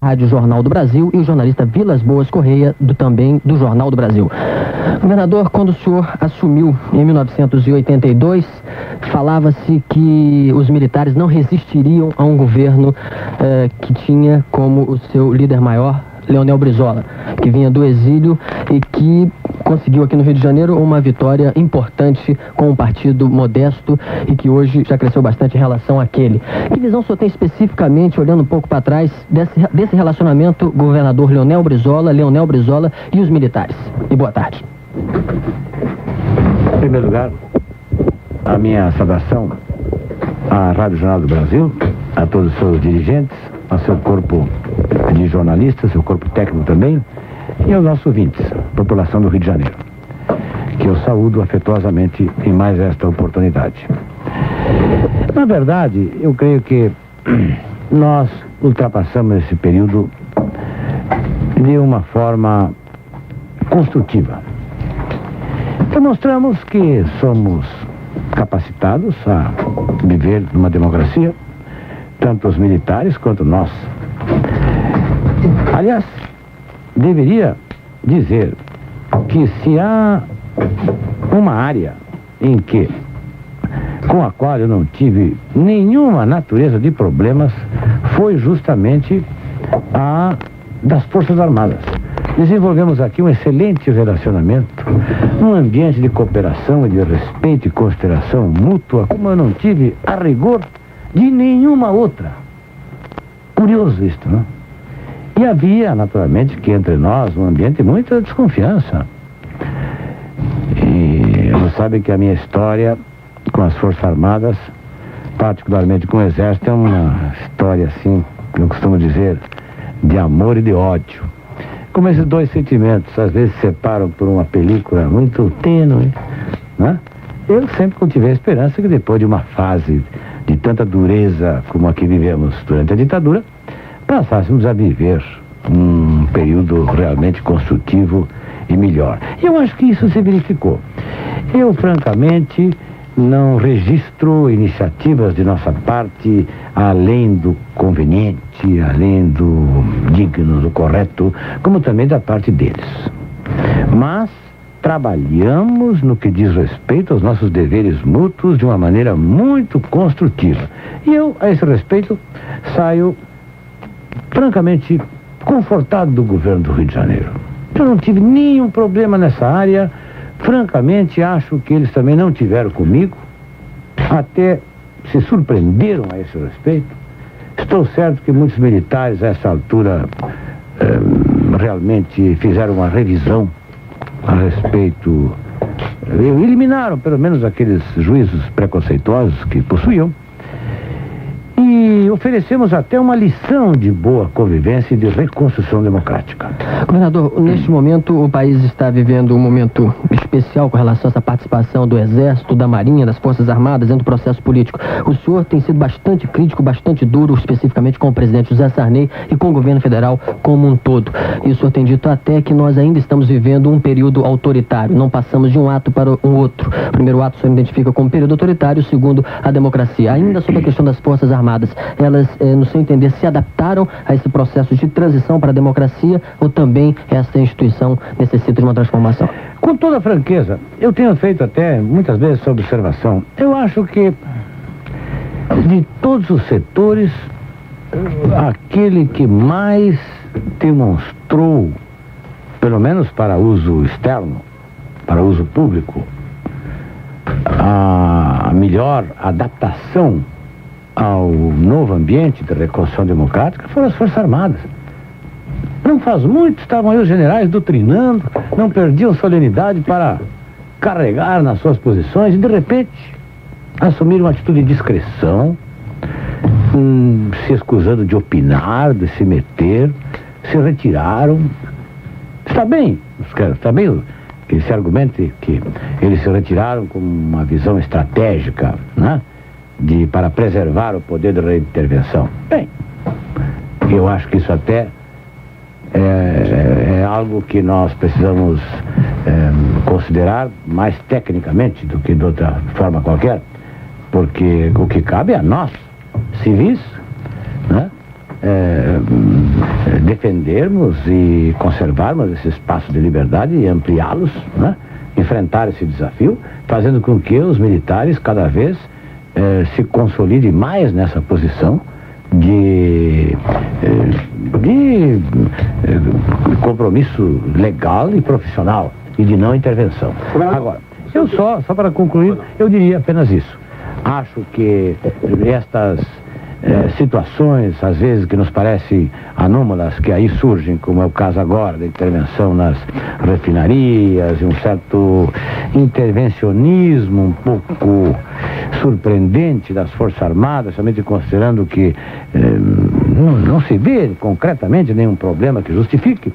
Rádio Jornal do Brasil, e o jornalista Vilas Boas Correia, também do Jornal do Brasil. Governador, quando o senhor assumiu em 1982, falava-se que os militares não resistiriam a um governo que tinha como o seu líder maior Leonel Brizola, que vinha do exílio e que conseguiu aqui no Rio de Janeiro uma vitória importante com um partido modesto e que hoje já cresceu bastante em relação àquele. Que visão o senhor tem especificamente, olhando um pouco para trás, desse relacionamento governador Leonel Brizola e os militares? E boa tarde. Em primeiro lugar, a minha saudação à Rádio Jornal do Brasil, a todos os seus dirigentes, ao seu corpo de jornalistas, seu corpo técnico também, e aos nossos ouvintes, população do Rio de Janeiro, que eu saúdo afetuosamente em mais esta oportunidade. Na verdade, eu creio que nós ultrapassamos esse período de uma forma construtiva. Demonstramos que somos capacitados a viver numa democracia, tanto os militares quanto nós. Aliás, deveria dizer que se há uma área com a qual eu não tive nenhuma natureza de problemas, foi justamente a das Forças Armadas. Desenvolvemos aqui um excelente relacionamento, um ambiente de cooperação e de respeito e consideração mútua, como eu não tive, a rigor, de nenhuma outra. Curioso isto, não? E havia, naturalmente, que entre nós um ambiente de muita desconfiança. E você sabe que a minha história com as Forças Armadas, particularmente com o Exército, é uma história, assim, eu costumo dizer, de amor e de ódio. Como esses dois sentimentos, às vezes, se separam por uma película muito tênue, né? Eu sempre cultivei a esperança que depois de uma fase de tanta dureza como a que vivemos durante a ditadura, passássemos a viver um período realmente construtivo e melhor. E eu acho que isso se verificou. Eu, francamente, não registro iniciativas de nossa parte além do conveniente, além do digno, do correto, como também da parte deles. Mas trabalhamos no que diz respeito aos nossos deveres mútuos de uma maneira muito construtiva. E eu, a esse respeito, saio francamente confortado do governo do Rio de Janeiro. Eu não tive nenhum problema nessa área. Francamente, acho que eles também não tiveram comigo, até se surpreenderam a esse respeito. Estou certo que muitos militares, a essa altura, realmente fizeram uma revisão a respeito, eliminaram pelo menos aqueles juízos preconceituosos que possuíam, e oferecemos até uma lição de boa convivência e de reconstrução democrática. Governador, neste momento o país está vivendo um momento especial com relação a essa participação do Exército, da Marinha, das Forças Armadas dentro do processo político. O senhor tem sido bastante crítico, bastante duro, especificamente com o presidente José Sarney e com o governo federal como um todo. E o senhor tem dito até que nós ainda estamos vivendo um período autoritário, não passamos de um ato para um outro. O primeiro ato o senhor identifica como período autoritário, o segundo, a democracia. Ainda sobre a questão das Forças Armadas, elas, no seu entender, se adaptaram a esse processo de transição para a democracia ou também essa instituição necessita de uma transformação? Com toda franqueza, eu tenho feito até muitas vezes essa observação. Eu acho que de todos os setores, aquele que mais demonstrou, pelo menos para uso externo, para uso público, a melhor adaptação ao novo ambiente de reconstrução democrática foram as Forças Armadas. Não faz muito, estavam aí os generais doutrinando, não perdiam solenidade para carregar nas suas posições e, de repente, assumiram uma atitude de discrição, se escusando de opinar, de se meter, se retiraram. Está bem que se argumente que eles se retiraram com uma visão estratégica, né? Para preservar o poder de reintervenção. Bem, eu acho que isso até é algo que nós precisamos considerar mais tecnicamente do que de outra forma qualquer, porque o que cabe a nós, civis, né, defendermos e conservarmos esse espaço de liberdade e ampliá-los, né? Enfrentar esse desafio, fazendo com que os militares cada vez se consolidem mais nessa posição de compromisso legal e profissional e de não intervenção. Agora, eu só para concluir, eu diria apenas isso. Acho que estas situações, às vezes, que nos parecem anômalas, que aí surgem, como é o caso agora da intervenção nas refinarias, e um certo intervencionismo um pouco surpreendente das Forças Armadas, somente considerando que não se vê concretamente nenhum problema que justifique.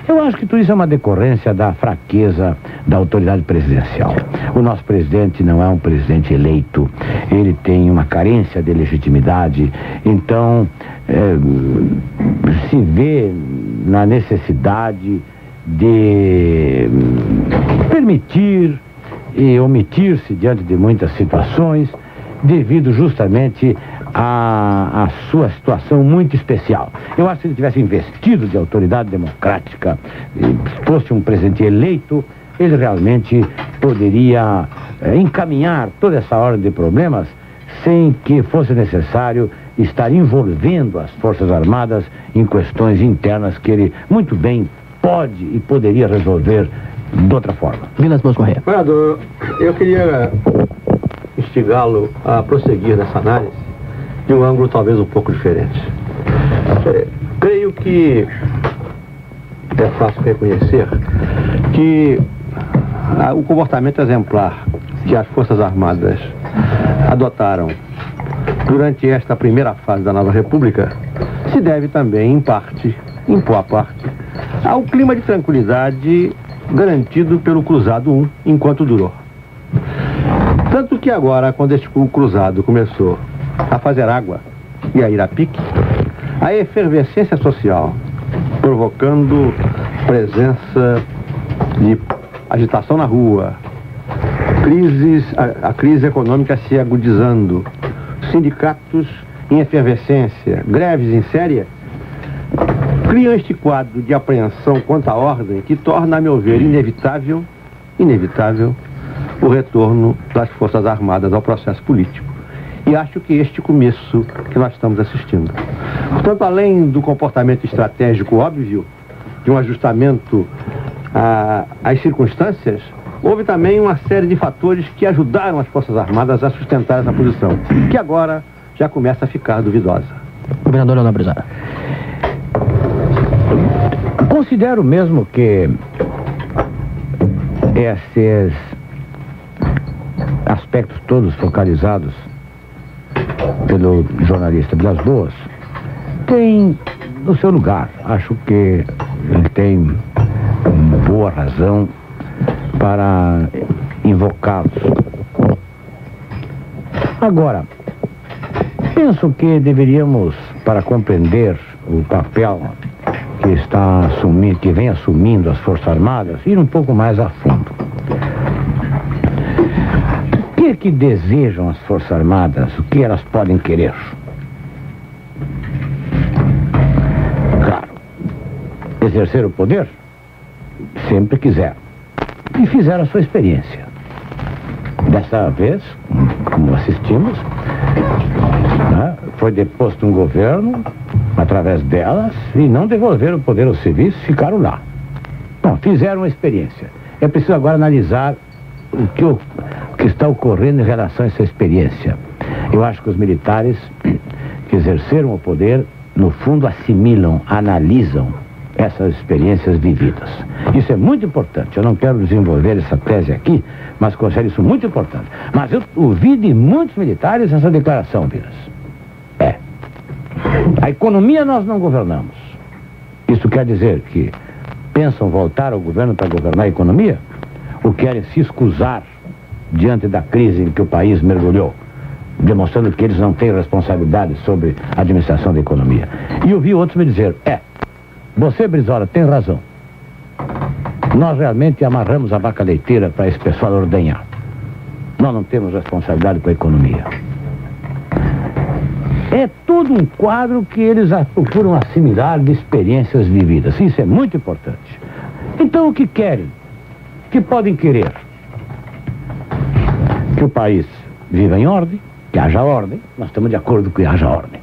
Eu acho que tudo isso é uma decorrência da fraqueza da autoridade presidencial. O nosso presidente não é um presidente eleito, ele tem uma carência de legitimidade, então se vê na necessidade de permitir e omitir-se diante de muitas situações, devido justamente a sua situação muito especial. Eu acho que se ele tivesse investido de autoridade democrática, fosse um presidente eleito, ele realmente poderia encaminhar toda essa ordem de problemas sem que fosse necessário estar envolvendo as Forças Armadas em questões internas que ele muito bem pode e poderia resolver de outra forma. Vilas Boas Correia. Governador, eu queria instigá-lo a prosseguir nessa análise de um ângulo talvez um pouco diferente. Creio que é fácil reconhecer que o comportamento exemplar que as Forças Armadas adotaram durante esta primeira fase da nova República se deve também, em boa parte, ao clima de tranquilidade garantido pelo Cruzado 1 enquanto durou. Tanto que agora, quando o Cruzado começou a fazer água e a ir a pique, a efervescência social, provocando presença de agitação na rua, a crise econômica se agudizando, sindicatos em efervescência, greves em séria, criam este quadro de apreensão contra a ordem que torna, a meu ver, inevitável o retorno das Forças Armadas ao processo político. E acho que este começo que nós estamos assistindo. Portanto, além do comportamento estratégico óbvio, de um ajustamento às circunstâncias, houve também uma série de fatores que ajudaram as Forças Armadas a sustentar essa posição, que agora já começa a ficar duvidosa. Governador Leonardo Brizola. Considero mesmo que esses aspectos todos focalizados pelo jornalista Vilas Boas têm o seu lugar. Acho que ele tem boa razão para invocá-los. Agora, penso que deveríamos, para compreender o papel que vem assumindo as Forças Armadas, ir um pouco mais a fundo. O que desejam as Forças Armadas? O que elas podem querer? Claro, exercer o poder? Sempre quiseram. E fizeram a sua experiência. Dessa vez, como assistimos, né, foi deposto um governo através delas e não devolveram o poder aos civis, ficaram lá. Bom, fizeram uma experiência. É preciso agora analisar o que está ocorrendo em relação a essa experiência. Eu acho que os militares que exerceram o poder, no fundo, assimilam, analisam essas experiências vividas. Isso é muito importante. Eu não quero desenvolver essa tese aqui, mas considero isso muito importante. Mas eu ouvi de muitos militares essa declaração, Vilas. A economia nós não governamos. Isso quer dizer que pensam voltar ao governo para governar a economia? Ou querem se escusar diante da crise em que o país mergulhou, demonstrando que eles não têm responsabilidade sobre a administração da economia? E ouvi outros me dizer, você, Brizola, tem razão. Nós realmente amarramos a vaca leiteira para esse pessoal ordenhar. Nós não temos responsabilidade com a economia. É todo um quadro que eles procuram assimilar de experiências vividas. Isso é muito importante. Então, o que querem? O que podem querer? Que o país viva em ordem, que haja ordem. Nós estamos de acordo que haja ordem.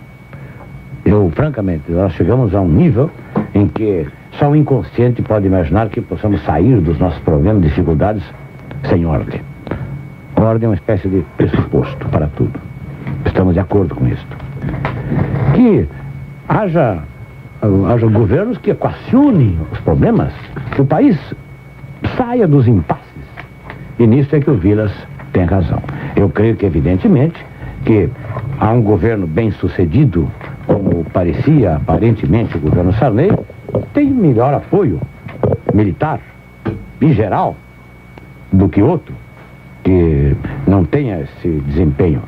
Francamente, nós chegamos a um nível em que só o inconsciente pode imaginar que possamos sair dos nossos problemas, dificuldades, sem ordem. Ordem é uma espécie de pressuposto para tudo. Estamos de acordo com isso. Que haja governos que equacionem os problemas, que o país saia dos impasses. E nisso é que o Vilas tem razão. Eu creio que, evidentemente, que há um governo bem-sucedido, como parecia aparentemente o governo Sarney, tem melhor apoio militar, em geral, do que outro, que não tenha esse desempenho.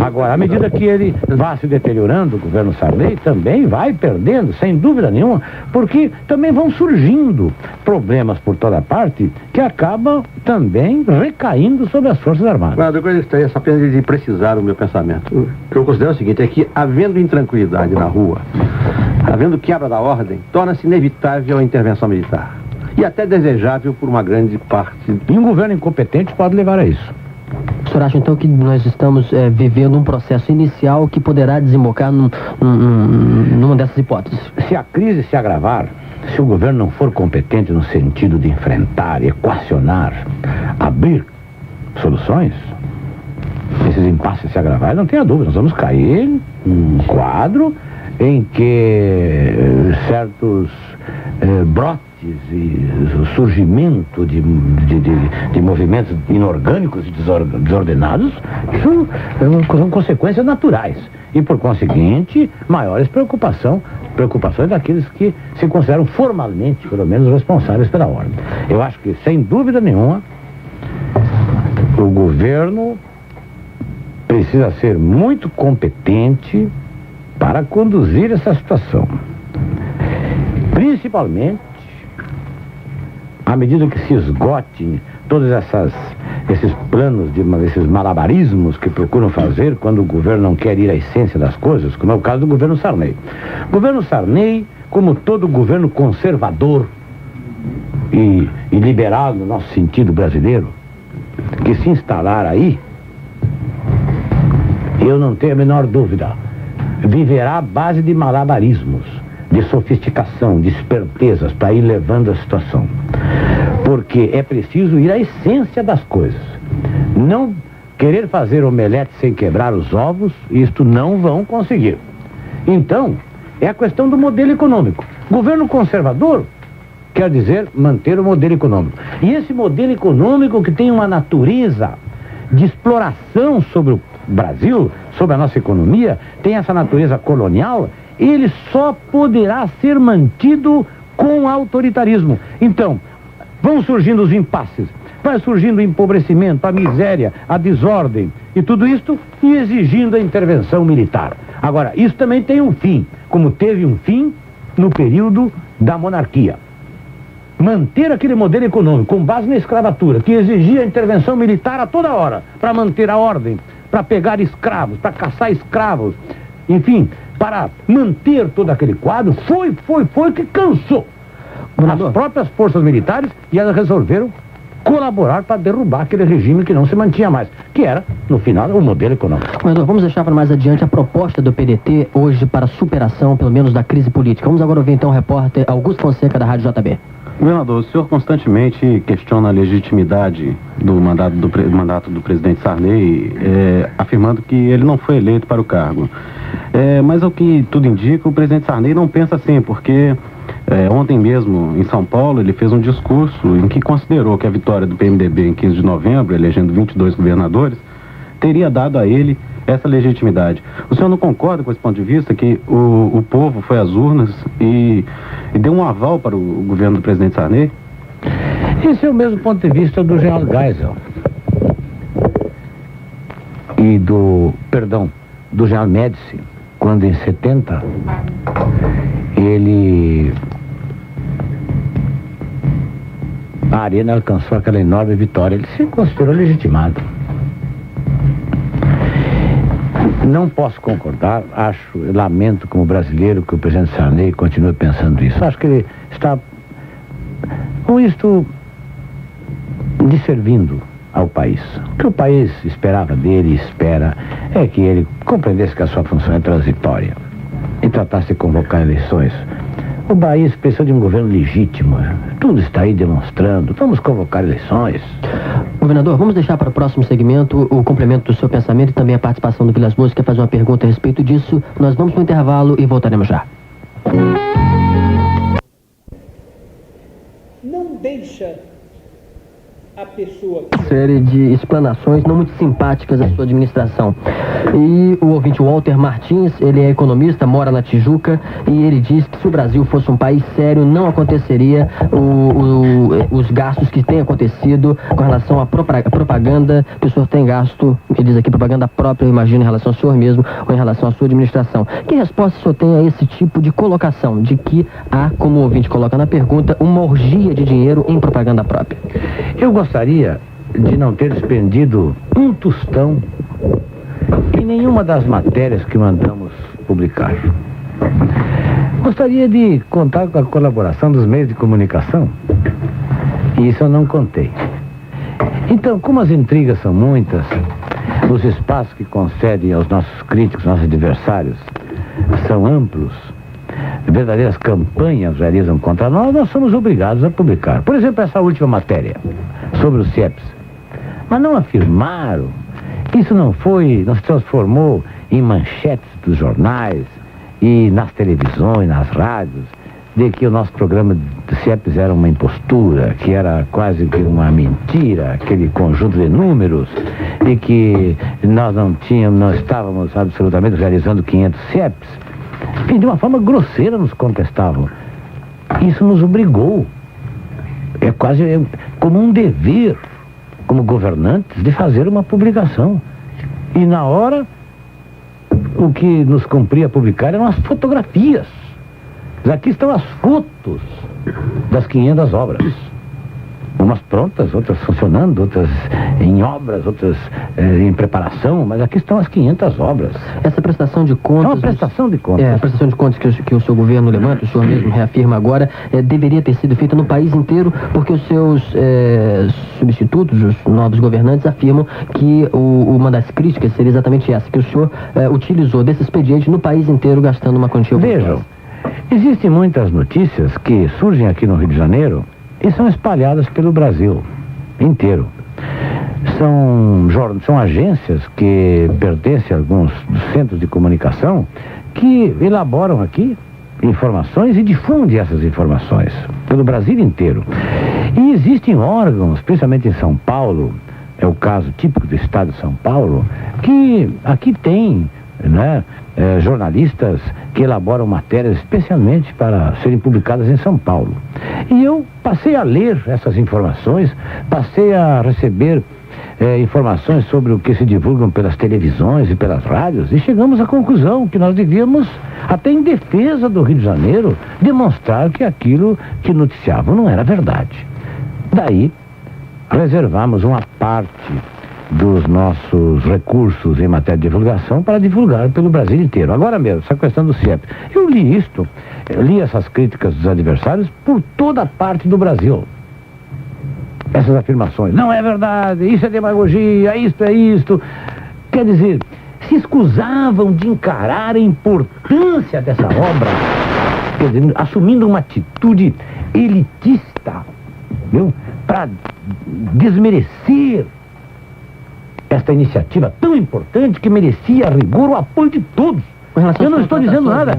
Agora, à medida que ele vai se deteriorando, o governo Sarney também vai perdendo, sem dúvida nenhuma, porque também vão surgindo problemas por toda parte que acabam também recaindo sobre as Forças Armadas. Eu gostaria só apenas de precisar o meu pensamento. O que eu considero é o seguinte, é que havendo intranquilidade na rua, havendo quebra da ordem, torna-se inevitável a intervenção militar. E até desejável por uma grande parte. E um governo incompetente pode levar a isso. O senhor acha então que nós estamos vivendo um processo inicial que poderá desembocar numa dessas hipóteses? Se a crise se agravar, se o governo não for competente no sentido de enfrentar, equacionar, abrir soluções, esses impasses se agravarem, não tenha dúvida, nós vamos cair num quadro em que certos brotes e o surgimento de movimentos inorgânicos e desordenados, isso são consequências naturais. E, por conseguinte, maiores preocupações daqueles que se consideram formalmente, pelo menos, responsáveis pela ordem. Eu acho que, sem dúvida nenhuma, o governo precisa ser muito competente para conduzir essa situação. Principalmente à medida que se esgotem todos esses planos, esses malabarismos que procuram fazer quando o governo não quer ir à essência das coisas, como é o caso do governo Sarney. O governo Sarney, como todo governo conservador e liberal no nosso sentido brasileiro, que se instalar aí, eu não tenho a menor dúvida, viverá à base de malabarismos, de sofisticação, de espertezas para ir levando a situação. Porque é preciso ir à essência das coisas. Não querer fazer omelete sem quebrar os ovos, isto não vão conseguir. Então, é a questão do modelo econômico. Governo conservador quer dizer manter o modelo econômico. E esse modelo econômico que tem uma natureza de exploração sobre o Brasil, sobre a nossa economia, tem essa natureza colonial, ele só poderá ser mantido com autoritarismo. Então, vão surgindo os impasses, vai surgindo o empobrecimento, a miséria, a desordem e tudo isso, e exigindo a intervenção militar. Agora, isso também tem um fim, como teve um fim no período da monarquia. Manter aquele modelo econômico com base na escravatura, que exigia a intervenção militar a toda hora, para manter a ordem, para pegar escravos, para caçar escravos, enfim, para manter todo aquele quadro, foi que cansou as próprias forças militares, e elas resolveram colaborar para derrubar aquele regime que não se mantinha mais, que era, no final, o modelo econômico. Governador, vamos deixar para mais adiante a proposta do PDT hoje para a superação, pelo menos, da crise política. Vamos agora ouvir então o repórter Augusto Fonseca, da Rádio JB. Governador, o senhor constantemente questiona a legitimidade do mandato do presidente Sarney, afirmando que ele não foi eleito para o cargo. Mas ao que tudo indica, o presidente Sarney não pensa assim, porque ontem mesmo, em São Paulo, ele fez um discurso em que considerou que a vitória do PMDB em 15 de novembro, elegendo 22 governadores, teria dado a ele essa legitimidade. O senhor não concorda com esse ponto de vista, que o povo foi às urnas e deu um aval para o governo do presidente Sarney? Esse é o mesmo ponto de vista do general Geisel e do general Médici, quando em 70 a Arena alcançou aquela enorme vitória, ele se considerou legitimado. Não posso concordar, lamento como brasileiro que o presidente Sarney continue pensando isso. Acho que ele está, com isto, desservindo ao país. O que o país esperava dele e espera é que ele compreendesse que a sua função é transitória e tratasse de convocar eleições. O país precisa de um governo legítimo. Tudo está aí demonstrando. Vamos convocar eleições. Governador, vamos deixar para o próximo segmento o complemento do seu pensamento e também a participação do Vilas Boas, que quer fazer uma pergunta a respeito disso. Nós vamos para o intervalo e voltaremos já. Não deixa a pessoa... Série de explanações não muito simpáticas à sua administração. E o ouvinte Walter Martins, ele é economista, mora na Tijuca, e ele diz que se o Brasil fosse um país sério, não aconteceria os gastos que têm acontecido com relação à propaganda que o senhor tem gasto. Ele diz aqui propaganda própria, eu imagino, em relação ao senhor mesmo ou em relação à sua administração. Que resposta o senhor tem a esse tipo de colocação, de que há, como o ouvinte coloca na pergunta, uma orgia de dinheiro em propaganda própria? Eu gostaria de não ter despendido um tostão em nenhuma das matérias que mandamos publicar. Gostaria de contar com a colaboração dos meios de comunicação, e isso eu não contei. Então, como as intrigas são muitas, os espaços que concedem aos nossos críticos, nossos adversários, são amplos, verdadeiras campanhas realizam contra nós, nós somos obrigados a publicar. Por exemplo, essa última matéria sobre os CIEPs. Mas não afirmaram, isso não se transformou em manchetes dos jornais e nas televisões, nas rádios, de que o nosso programa do CIEPs era uma impostura, que era quase que uma mentira, aquele conjunto de números, e que nós não estávamos absolutamente realizando 500 CIEPs. E de uma forma grosseira nos contestavam. Isso nos obrigou. É quase como um dever, como governantes, de fazer uma publicação. E na hora, o que nos cumpria publicar eram as fotografias. Aqui estão as fotos das 500 obras. Umas prontas, outras funcionando, outras em obras, outras em preparação, mas aqui estão as 500 obras. Essa prestação de contas... É uma prestação de contas. A prestação de contas que o seu governo levanta, o senhor mesmo reafirma agora, deveria ter sido feita no país inteiro, porque os seus substitutos, os novos governantes, afirmam que uma das críticas seria exatamente essa, que o senhor utilizou desse expediente no país inteiro, gastando uma quantia... Vejam, existem muitas notícias que surgem aqui no Rio de Janeiro e são espalhadas pelo Brasil inteiro. São agências que pertencem a alguns centros de comunicação que elaboram aqui informações e difundem essas informações pelo Brasil inteiro. E existem órgãos, principalmente em São Paulo, é o caso típico do estado de São Paulo, que aqui tem, né, jornalistas que elaboram matérias especialmente para serem publicadas em São Paulo. E eu passei a ler essas informações, passei a receber informações sobre o que se divulgam pelas televisões e pelas rádios, e chegamos à conclusão que nós devíamos, até em defesa do Rio de Janeiro, demonstrar que aquilo que noticiavam não era verdade. Daí, reservamos uma parte dos nossos recursos em matéria de divulgação para divulgar pelo Brasil inteiro. Agora mesmo, essa questão do CIEP. Eu li essas críticas dos adversários por toda parte do Brasil. Essas afirmações, não é verdade, isso é demagogia, isto é isto. Quer dizer, se escusavam de encarar a importância dessa obra, quer dizer, assumindo uma atitude elitista, viu? Para desmerecer esta iniciativa tão importante que merecia, a rigor, o apoio de todos. Eu não estou dizendo nada.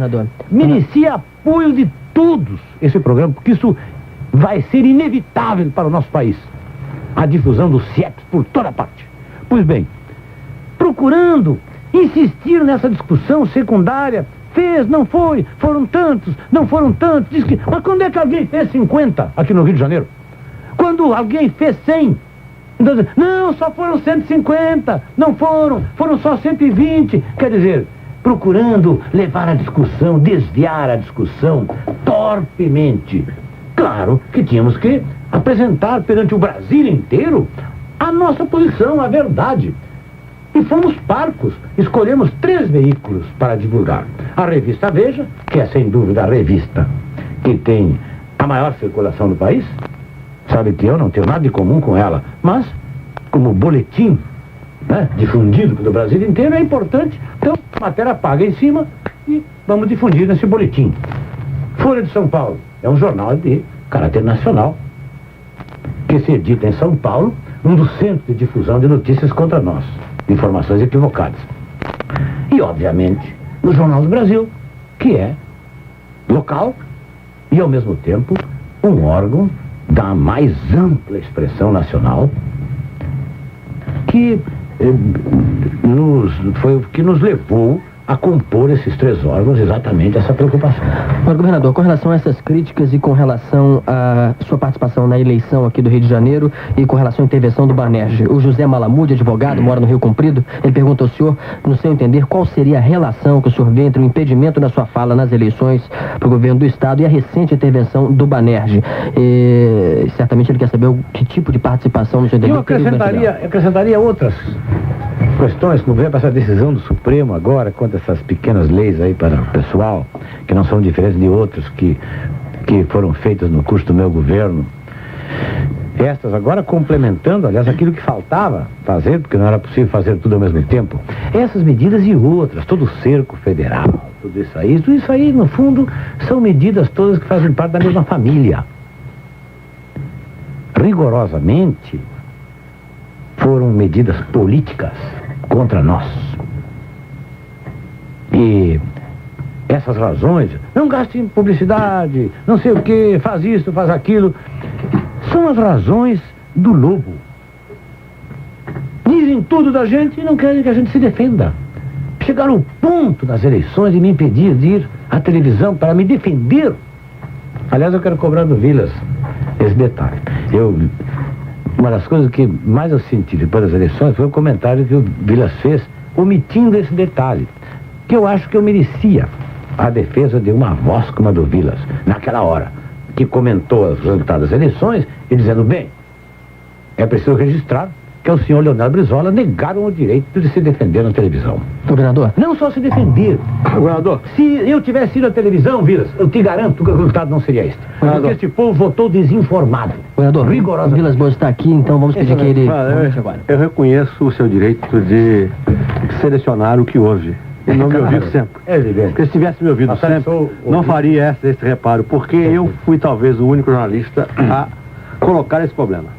Merecia apoio de todos esse programa, porque isso vai ser inevitável para o nosso país. A difusão dos CIEPs por toda parte. Pois bem, procurando insistir nessa discussão secundária, fez, não foi, foram tantos, não foram tantos, diz que... Mas quando é que alguém fez 50 aqui no Rio de Janeiro? Quando alguém fez 100? Não, só foram 150, não foram só 120. Quer dizer, procurando levar a discussão, desviar a discussão torpemente. Claro que tínhamos que apresentar perante o Brasil inteiro a nossa posição, a verdade. E fomos parcos, escolhemos 3 veículos para divulgar. A revista Veja, que é sem dúvida a revista que tem a maior circulação do país. Sabe que eu não tenho nada de comum com ela, mas como boletim, né, difundido pelo Brasil inteiro, é importante. Então, matéria paga em cima e vamos difundir nesse boletim. Folha de São Paulo é um jornal de caráter nacional, que se edita em São Paulo, um dos centros de difusão de notícias contra nós, de informações equivocadas. E, obviamente, o Jornal do Brasil, que é local e, ao mesmo tempo, um órgão da mais ampla expressão nacional, que foi o que nos levou a compor esses 3 órgãos, exatamente essa preocupação. Mas, governador, com relação a essas críticas e com relação à sua participação na eleição aqui do Rio de Janeiro e com relação à intervenção do Banerje, o José Malamude, advogado, mora no Rio Comprido, ele pergunta ao senhor, no seu entender, qual seria a relação que o senhor vê entre o impedimento da sua fala nas eleições para o governo do Estado e a recente intervenção do Banerje. E certamente ele quer saber que tipo de participação no seu entender. Eu acrescentaria outras questões, como vem para essa decisão do Supremo agora, quanto a essas pequenas leis aí para o pessoal, que não são diferentes de outras que foram feitas no curso do meu governo. Estas agora complementando, aliás, aquilo que faltava fazer, porque não era possível fazer tudo ao mesmo tempo. Essas medidas e outras, todo o cerco federal, tudo isso aí, no fundo, são medidas todas que fazem parte da mesma família. Rigorosamente, foram medidas políticas contra nós. E essas razões, não gaste em publicidade, não sei o que, faz isso, faz aquilo, são as razões do lobo. Dizem tudo da gente e não querem que a gente se defenda. Chegaram ao ponto nas eleições de me impedir de ir à televisão para me defender. Aliás, eu quero cobrar do Vilas esse detalhe. Uma das coisas que mais eu senti depois das eleições foi o comentário que o Vilas fez, omitindo esse detalhe, que eu acho que eu merecia a defesa de uma voz como a do Vilas, naquela hora, que comentou os resultados das eleições e dizendo, bem, é preciso registrar que o senhor Leonel Brizola negaram o direito de se defender na televisão. Governador? Não só se defender. Governador, se eu tivesse ido à televisão, Vilas, eu te garanto que o resultado não seria este. Porque este povo votou desinformado. Governador, rigorosamente. Vilas Boas está aqui, então vamos pedir que ele... Eu reconheço o seu direito de selecionar o que houve. E não me ouvir sempre. É evidente. Porque se tivesse me ouvido sempre, não faria esse reparo, porque eu fui talvez o único jornalista a colocar esse problema.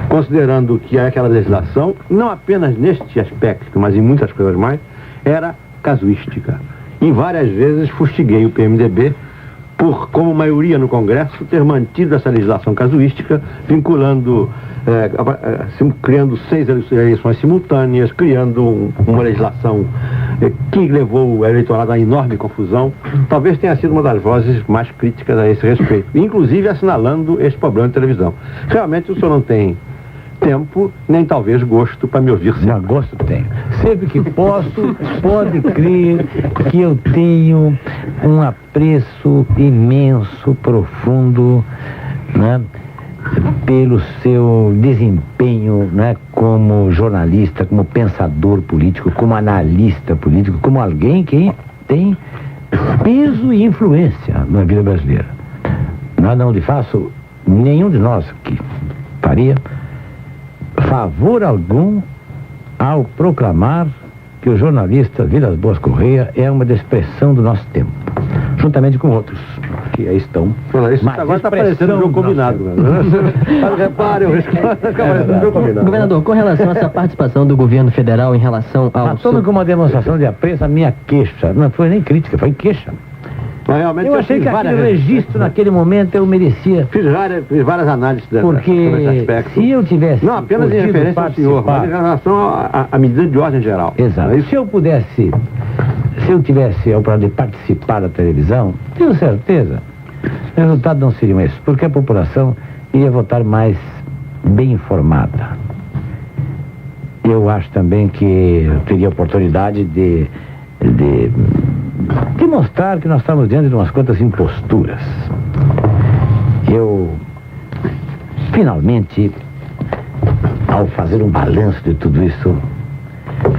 Considerando que aquela legislação, não apenas neste aspecto, mas em muitas coisas mais, era casuística. E várias vezes fustiguei o PMDB por, como maioria no Congresso, ter mantido essa legislação casuística, vinculando, criando 6 eleições simultâneas, criando uma legislação que levou o eleitorado a enorme confusão. Talvez tenha sido uma das vozes mais críticas a esse respeito, inclusive assinalando esse problema de televisão. Realmente o senhor não tem tempo, nem talvez gosto para me ouvir sempre. Não, gosto tenho. Sempre que posso, pode crer que eu tenho um apreço imenso, profundo, né, pelo seu desempenho, né, como jornalista, como pensador político, como analista político, como alguém que tem peso e influência na vida brasileira. Não lhe faço, nenhum de nós que faria favor algum ao proclamar que o jornalista Vilas Boas Correia é uma expressão do nosso tempo, juntamente com outros que aí estão. Isso agora está parecendo o meu combinado. Repare, Governador, com relação a essa participação do governo federal em relação ao... Tome como uma demonstração de apreço a minha queixa. Não foi nem crítica, foi queixa. Realmente eu achei que aquele registro naquele momento eu merecia. Fiz várias análises porque sobre esse aspecto. Se eu tivesse... Não apenas em referência ao senhor, mas em relação à medida de ordem geral. Exato. Se eu tivesse a oportunidade de participar da televisão, tenho certeza, o resultado não seria esse, porque a população iria votar mais bem informada. Eu acho também que eu teria a oportunidade de mostrar que nós estamos diante de umas quantas imposturas. Eu, finalmente, ao fazer um balanço de tudo isso,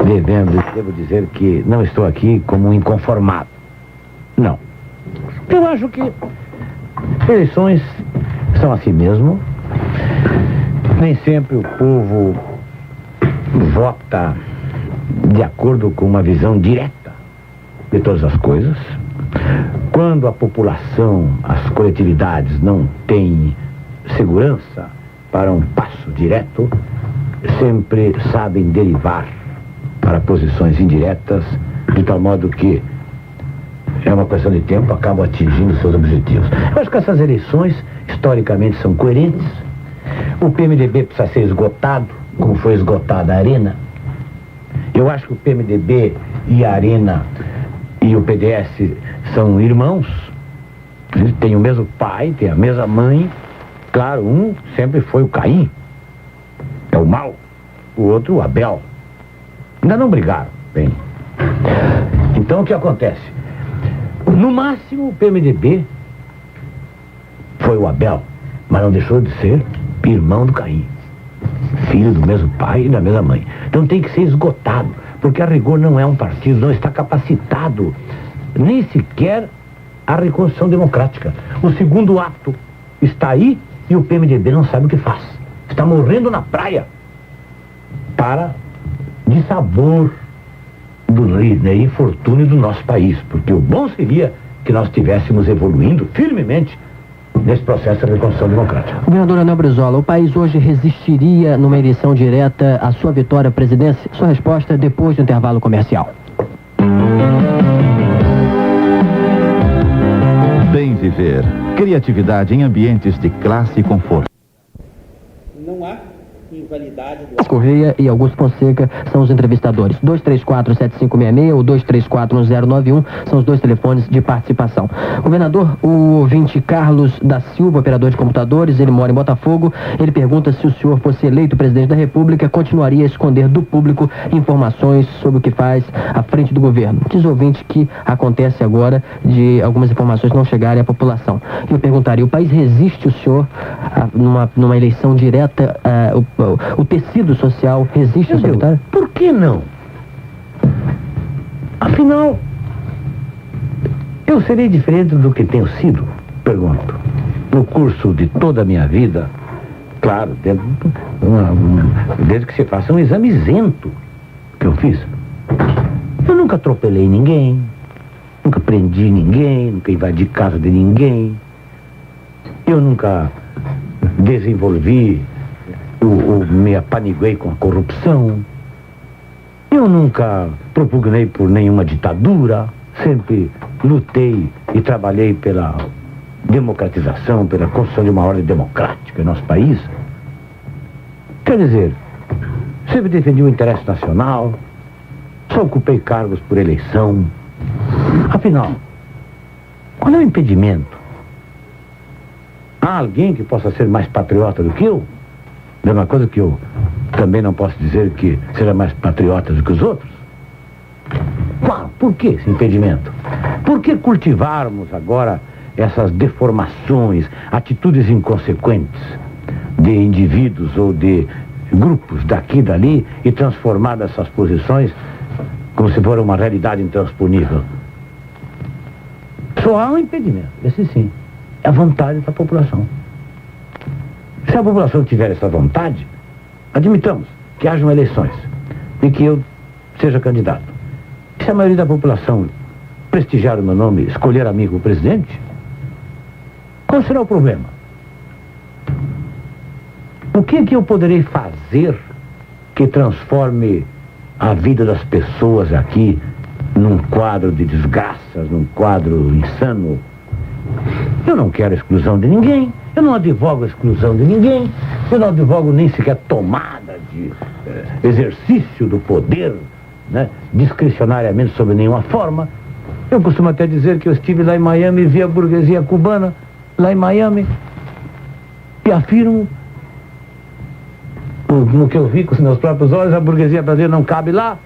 devo dizer que não estou aqui como um inconformado. Não. Eu acho que eleições são assim mesmo. Nem sempre o povo vota de acordo com uma visão direta de todas as coisas. Quando a população, as coletividades não têm segurança para um passo direto, sempre sabem derivar para posições indiretas, de tal modo que é uma questão de tempo, acabam atingindo seus objetivos. Eu acho que essas eleições, historicamente, são coerentes. O PMDB precisa ser esgotado, como foi esgotada a Arena. Eu acho que o PMDB e a Arena e o PDS são irmãos. Eles têm o mesmo pai, têm a mesma mãe. Claro, um sempre foi o Caim, é o mal. O outro, o Abel. Ainda não brigaram, bem. Então, o que acontece? No máximo, o PMDB foi o Abel, mas não deixou de ser irmão do Caim. Filho do mesmo pai e da mesma mãe. Então tem que ser esgotado, porque a rigor não é um partido, não está capacitado nem sequer a reconstrução democrática. O segundo ato está aí e o PMDB não sabe o que faz. Está morrendo na praia para dissabor do infortúnio do nosso país, porque o bom seria que nós estivéssemos evoluindo firmemente nesse processo de reconstrução democrática. Governador Anel Brizola, o país hoje resistiria numa eleição direta à sua vitória à presidência? Sua resposta depois do intervalo comercial. Bem viver. Criatividade em ambientes de classe e conforto. Não há invalidade do... Correia e Augusto Fonseca são os entrevistadores. 234-7566 ou 234-1091 são os dois telefones de participação. Governador, o ouvinte Carlos da Silva, operador de computadores, ele mora em Botafogo, ele pergunta se o senhor fosse eleito presidente da República, continuaria a esconder do público informações sobre o que faz à frente do governo. Diz o ouvinte que acontece agora de algumas informações não chegarem à população. Eu perguntaria, o país resiste o senhor numa eleição direta, o tecido social resiste a sua vitória? Por que não? Afinal, eu serei diferente do que tenho sido, pergunto. No curso de toda a minha vida, claro, desde que se faça um exame isento que eu fiz. Eu nunca atropelei ninguém, nunca prendi ninguém, nunca invadi casa de ninguém. Eu nunca desenvolvi me apaniguei com a corrupção. Eu nunca propugnei por nenhuma ditadura. Sempre lutei e trabalhei pela democratização, pela construção de uma ordem democrática em nosso país. Quer dizer, sempre defendi o interesse nacional, só ocupei cargos por eleição. Afinal, qual é o impedimento? Há alguém que possa ser mais patriota do que eu? É uma coisa que eu também não posso dizer que seja mais patriota do que os outros. Qual? Por que esse impedimento? Por que cultivarmos agora essas deformações, atitudes inconsequentes de indivíduos ou de grupos daqui e dali e transformar essas posições como se for uma realidade intransponível? Só há um impedimento, esse sim, é a vontade da população. Se a população tiver essa vontade, admitamos que hajam eleições e que eu seja candidato. Se a maioria da população prestigiar o meu nome, escolher a mim como presidente, qual será o problema? O que é que eu poderei fazer que transforme a vida das pessoas aqui num quadro de desgraças, num quadro insano? Eu não quero a exclusão de ninguém. Eu não advogo a exclusão de ninguém, eu não advogo nem sequer tomada de exercício do poder, né, discricionariamente sob nenhuma forma. Eu costumo até dizer que eu estive lá em Miami e vi a burguesia cubana lá em Miami e afirmo, no que eu vi com os meus próprios olhos, a burguesia brasileira não cabe lá,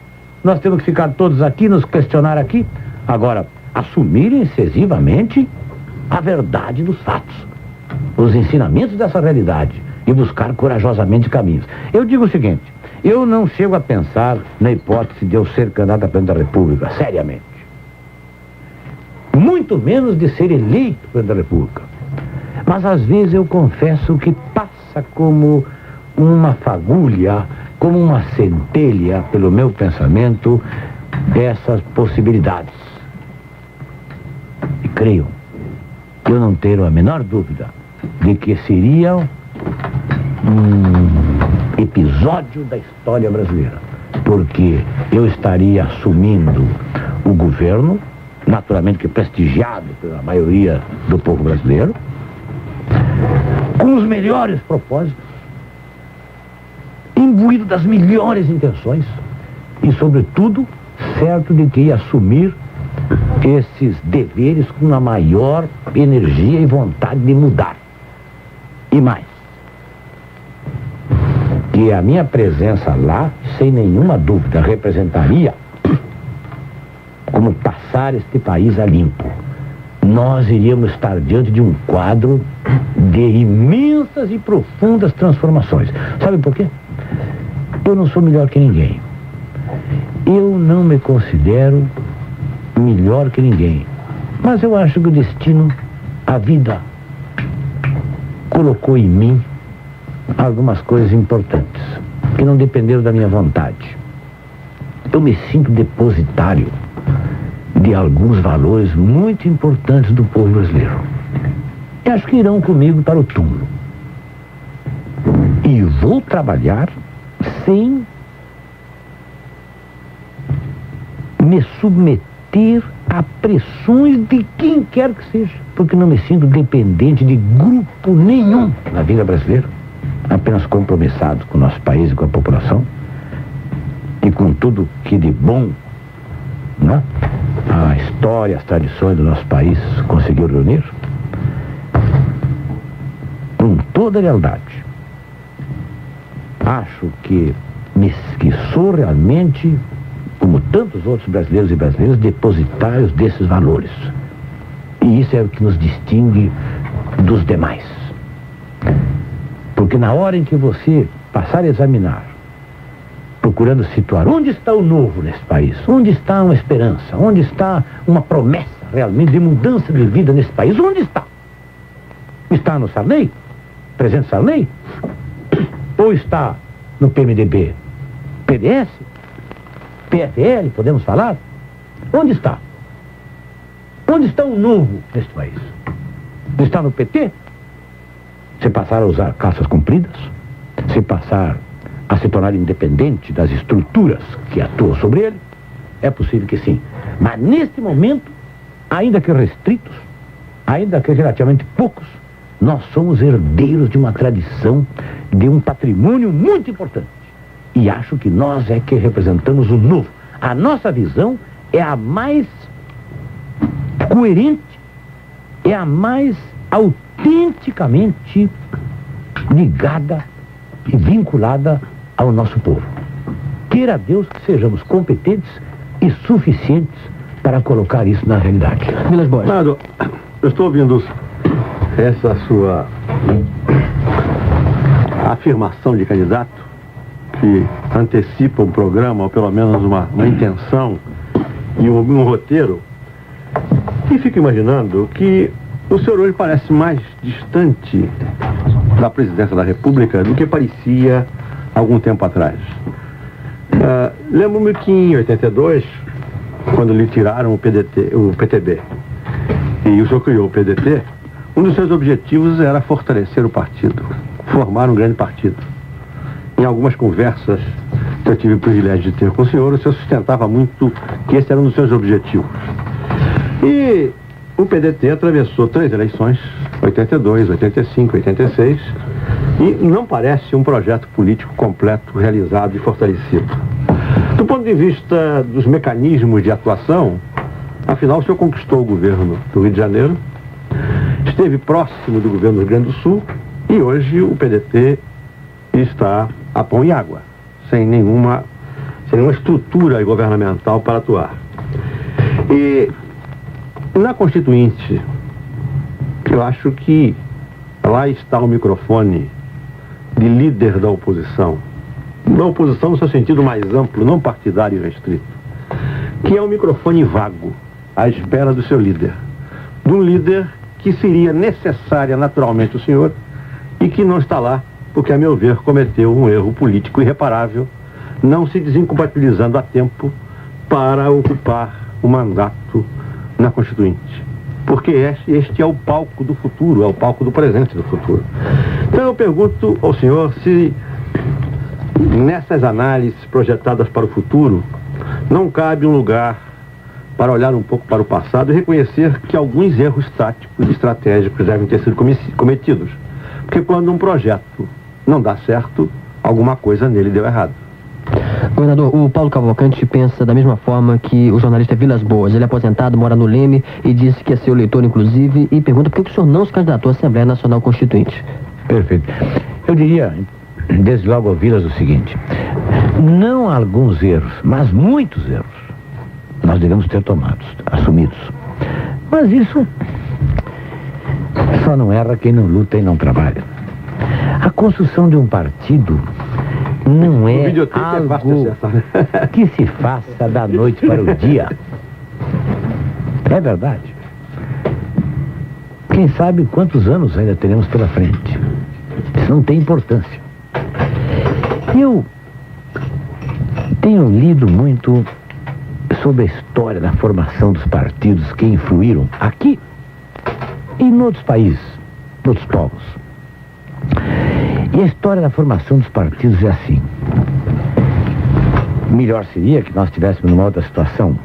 nós temos que ficar todos aqui, nos questionar aqui. Agora, assumir incisivamente a verdade dos fatos, os ensinamentos dessa realidade e buscar corajosamente caminhos. Eu digo o seguinte, Eu não chego a pensar na hipótese de eu ser candidato a presidente da República, seriamente. Muito menos de ser eleito presidente da República. Mas às vezes eu confesso que passa como uma fagulha, como uma centelha pelo meu pensamento, essas possibilidades. E creio, eu não tenho a menor dúvida de que seria um episódio da história brasileira, porque eu estaria assumindo o governo, naturalmente que prestigiado pela maioria do povo brasileiro, com os melhores propósitos, imbuído das melhores intenções e, sobretudo, certo de que ia assumir esses deveres com a maior energia e vontade de mudar. E mais, que a minha presença lá, sem nenhuma dúvida, representaria como passar este país a limpo. Nós iríamos estar diante de um quadro de imensas e profundas transformações. Sabe por quê? Eu não sou melhor que ninguém. Eu não me considero melhor que ninguém. Mas eu acho que o destino, a vida, colocou em mim algumas coisas importantes que não dependeram da minha vontade. Eu me sinto depositário de alguns valores muito importantes do povo brasileiro. E acho que irão comigo para o túmulo. E vou trabalhar sem me submeter a pressões de quem quer que seja, porque não me sinto dependente de grupo nenhum na vida brasileira, apenas compromissado com o nosso país e com a população e com tudo que de bom, né, a história, as tradições do nosso país conseguiu reunir. Com toda a lealdade, acho que sou realmente, como tantos outros brasileiros e brasileiras, depositários desses valores. E isso é o que nos distingue dos demais. Porque na hora em que você passar a examinar, procurando situar onde está o novo nesse país, onde está uma esperança, onde está uma promessa realmente de mudança de vida nesse país, onde está? Está no Sarney? Presidente Sarney? Ou está no PMDB? PDS? PFL, podemos falar? Onde está? Onde está o novo neste país? Está no PT? Se passar a usar calças compridas? Se passar a se tornar independente das estruturas que atuam sobre ele? É possível que sim. Mas neste momento, ainda que restritos, ainda que relativamente poucos, nós somos herdeiros de uma tradição, de um patrimônio muito importante. E acho que nós é que representamos o novo. A nossa visão é a mais coerente, é a mais autenticamente ligada e vinculada ao nosso povo. Queira Deus que sejamos competentes e suficientes para colocar isso na realidade. Vilas Boas. Nado, eu estou ouvindo essa sua afirmação de candidato, que antecipa um programa, ou pelo menos uma intenção e um roteiro, e fico imaginando que o senhor hoje parece mais distante da presidência da República do que parecia algum tempo atrás. Lembro-me que em 82, quando lhe tiraram o PTB, e o senhor criou o PDT, um dos seus objetivos era fortalecer o partido, formar um grande partido. Em algumas conversas que eu tive o privilégio de ter com o senhor sustentava muito que esse era um dos seus objetivos. E o PDT atravessou 3 eleições, 82, 85, 86, e não parece um projeto político completo, realizado e fortalecido. Do ponto de vista dos mecanismos de atuação, afinal o senhor conquistou o governo do Rio de Janeiro, esteve próximo do governo do Rio Grande do Sul, e hoje o PDT está a pão e água, sem nenhuma estrutura governamental para atuar. E na Constituinte, eu acho que lá está o microfone de líder da oposição, da oposição no seu sentido mais amplo, não partidário e restrito, que é um microfone vago, à espera do seu líder. De um líder que seria necessária naturalmente o senhor e que não está lá, porque, a meu ver, cometeu um erro político irreparável, não se desincompatibilizando a tempo para ocupar o mandato na Constituinte. Porque este é o palco do futuro, é o palco do presente do futuro. Então eu pergunto ao senhor se, nessas análises projetadas para o futuro, não cabe um lugar para olhar um pouco para o passado e reconhecer que alguns erros táticos e estratégicos devem ter sido cometidos. Porque quando um projeto não dá certo, alguma coisa nele deu errado. Governador, o Paulo Cavalcante pensa da mesma forma que o jornalista Vilas Boas. Ele é aposentado, mora no Leme e disse que é seu leitor, inclusive, e pergunta por que o senhor não se candidatou à Assembleia Nacional Constituinte. Perfeito. Eu diria, desde logo ao Vilas, o seguinte: não há alguns erros, mas muitos erros nós devemos ter tomados, assumidos. Mas isso só não erra quem não luta e não trabalha. A construção de um partido não é algo que se faça da noite para o dia. É verdade. Quem sabe quantos anos ainda teremos pela frente. Isso não tem importância. Eu tenho lido muito sobre a história da formação dos partidos que influíram aqui e em outros países, em outros povos. E a história da formação dos partidos é assim. Melhor seria que nós estivéssemos numa outra situação.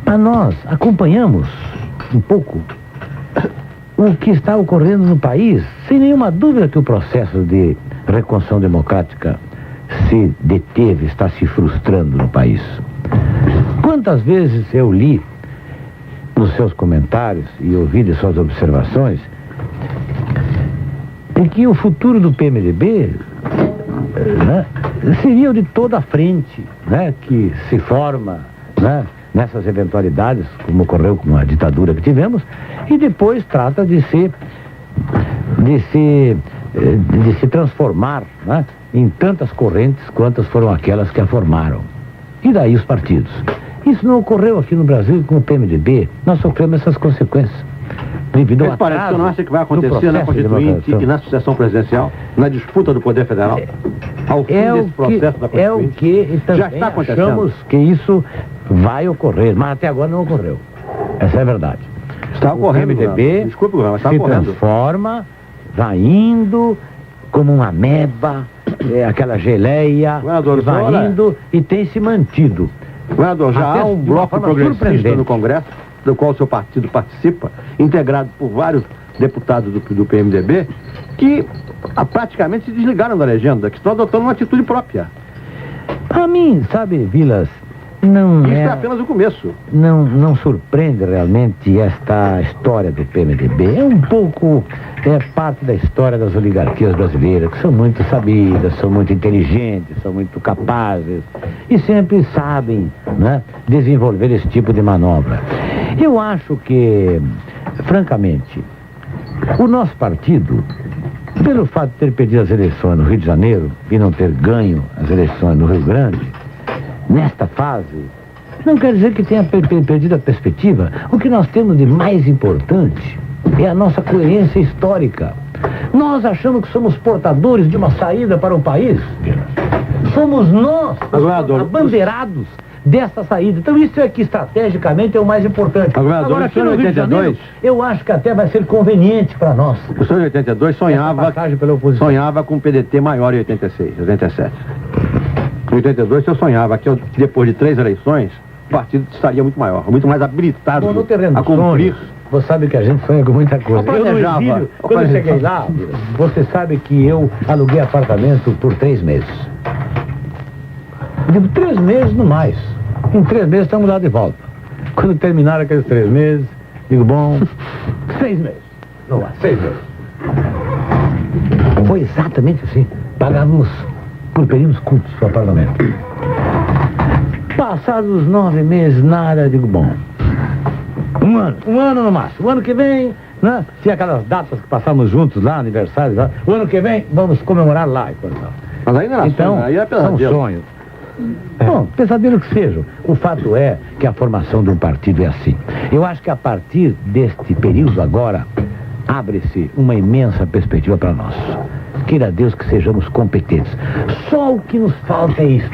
Mas nós acompanhamos um pouco o que está ocorrendo no país, sem nenhuma dúvida que o processo de reconstrução democrática se deteve, está se frustrando no país. Quantas vezes eu li nos seus comentários e ouvi de suas observações de que o futuro do PMDB, né, seria o de toda a frente, né, que se forma, né, nessas eventualidades, como ocorreu com a ditadura que tivemos, e depois trata de se transformar, né, em tantas correntes quantas foram aquelas que a formaram. E daí os partidos. Isso não ocorreu aqui no Brasil com o PMDB. Nós sofremos essas consequências. Devido ao parece que você não acha que vai acontecer na Constituinte e na sucessão presidencial, na disputa do Poder Federal? Ao fim desse processo da Constituinte? É o que já está acontecendo. Achamos que isso vai ocorrer, mas até agora não ocorreu. Essa é a verdade. Está ocorrendo. O PMDB se transforma, vai indo como uma ameba, aquela geleia, vai indo e tem se mantido. Governador, já há um bloco progressista no Congresso, do qual o seu partido participa, integrado por vários deputados do PMDB, que praticamente se desligaram da legenda, que estão adotando uma atitude própria. Para mim, sabe, Vilas, não isso é apenas o começo. Não surpreende realmente esta história do PMDB. É um pouco parte da história das oligarquias brasileiras, que são muito sabidas, são muito inteligentes, são muito capazes e sempre sabem, né, desenvolver esse tipo de manobra. Eu acho que, francamente, o nosso partido, pelo fato de ter perdido as eleições no Rio de Janeiro e não ter ganho as eleições no Rio Grande, nesta fase, não quer dizer que tenha perdido a perspectiva. O que nós temos de mais importante é a nossa coerência histórica. Nós achamos que somos portadores de uma saída para o país. Somos nós, os abandeirados dessa saída. Então isso é que estrategicamente é o mais importante. Agora aqui no Rio de Janeiro, eu acho que até vai ser conveniente para nós. O senhor em 82 sonhava com um PDT maior em 86, 87. Em 82 eu sonhava que depois de 3 eleições o partido estaria muito maior, muito mais habilitado a cumprir. Você sabe que a gente sonha com muita coisa. Eu no exílio, quando eu cheguei lá, você sabe que eu aluguei apartamento por 3 meses. Digo, 3 meses no mais. Em 3 meses estamos lá de volta. Quando terminaram aqueles 3 meses, digo, bom, 6 meses. Não mais, 6 meses. Foi exatamente assim. Pagávamos por períodos curtos o apartamento. Passados 9 meses, nada, digo, bom, um ano no máximo. O ano que vem, Tinha aquelas datas que passávamos juntos lá, aniversários lá. O ano que vem, vamos comemorar lá. Mas ainda não, então, aí é são pesadelo. sonhos. Bom, pesadelo que seja. O fato é que a formação de um partido é assim. Eu acho que a partir deste período agora, abre-se uma imensa perspectiva para nós. Queira Deus que sejamos competentes. Só o que nos falta é isso.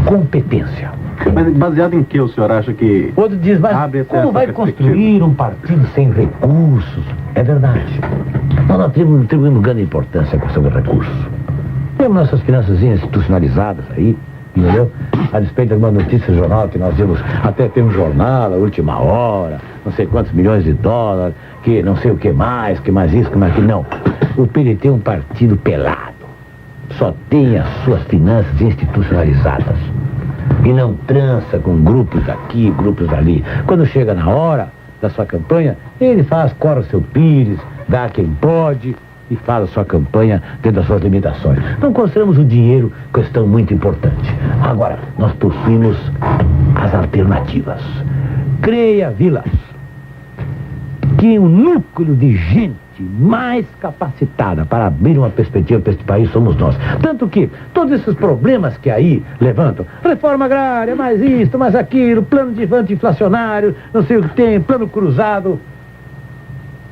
Competência. Mas baseado em que o senhor acha que... Outro diz, mas Abre como essa vai perspectiva. construir um partido sem recursos? É verdade. Nós não atribuímos grande importância à questão dos recursos. Temos nossas finanças institucionalizadas aí, entendeu? A despeito de uma notícia do jornal que nós vimos, até tem um jornal, a última hora, não sei quantos milhões de dólares, que não sei o que mais isso, que mais que não. O PDT é um partido pelado. Só tem as suas finanças institucionalizadas. E não trança com grupos daqui, grupos dali. Quando chega na hora da sua campanha, ele corre o seu pires, dá quem pode e faz a sua campanha dentro das suas limitações. Não consideramos o dinheiro questão muito importante. Agora, nós possuímos as alternativas. Creia, Vilas, que um núcleo de gente mais capacitada para abrir uma perspectiva para este país somos nós. Tanto que todos esses problemas que aí levantam, reforma agrária, mais isto, mais aquilo, plano de anti-inflacionário, não sei o que tem, plano cruzado.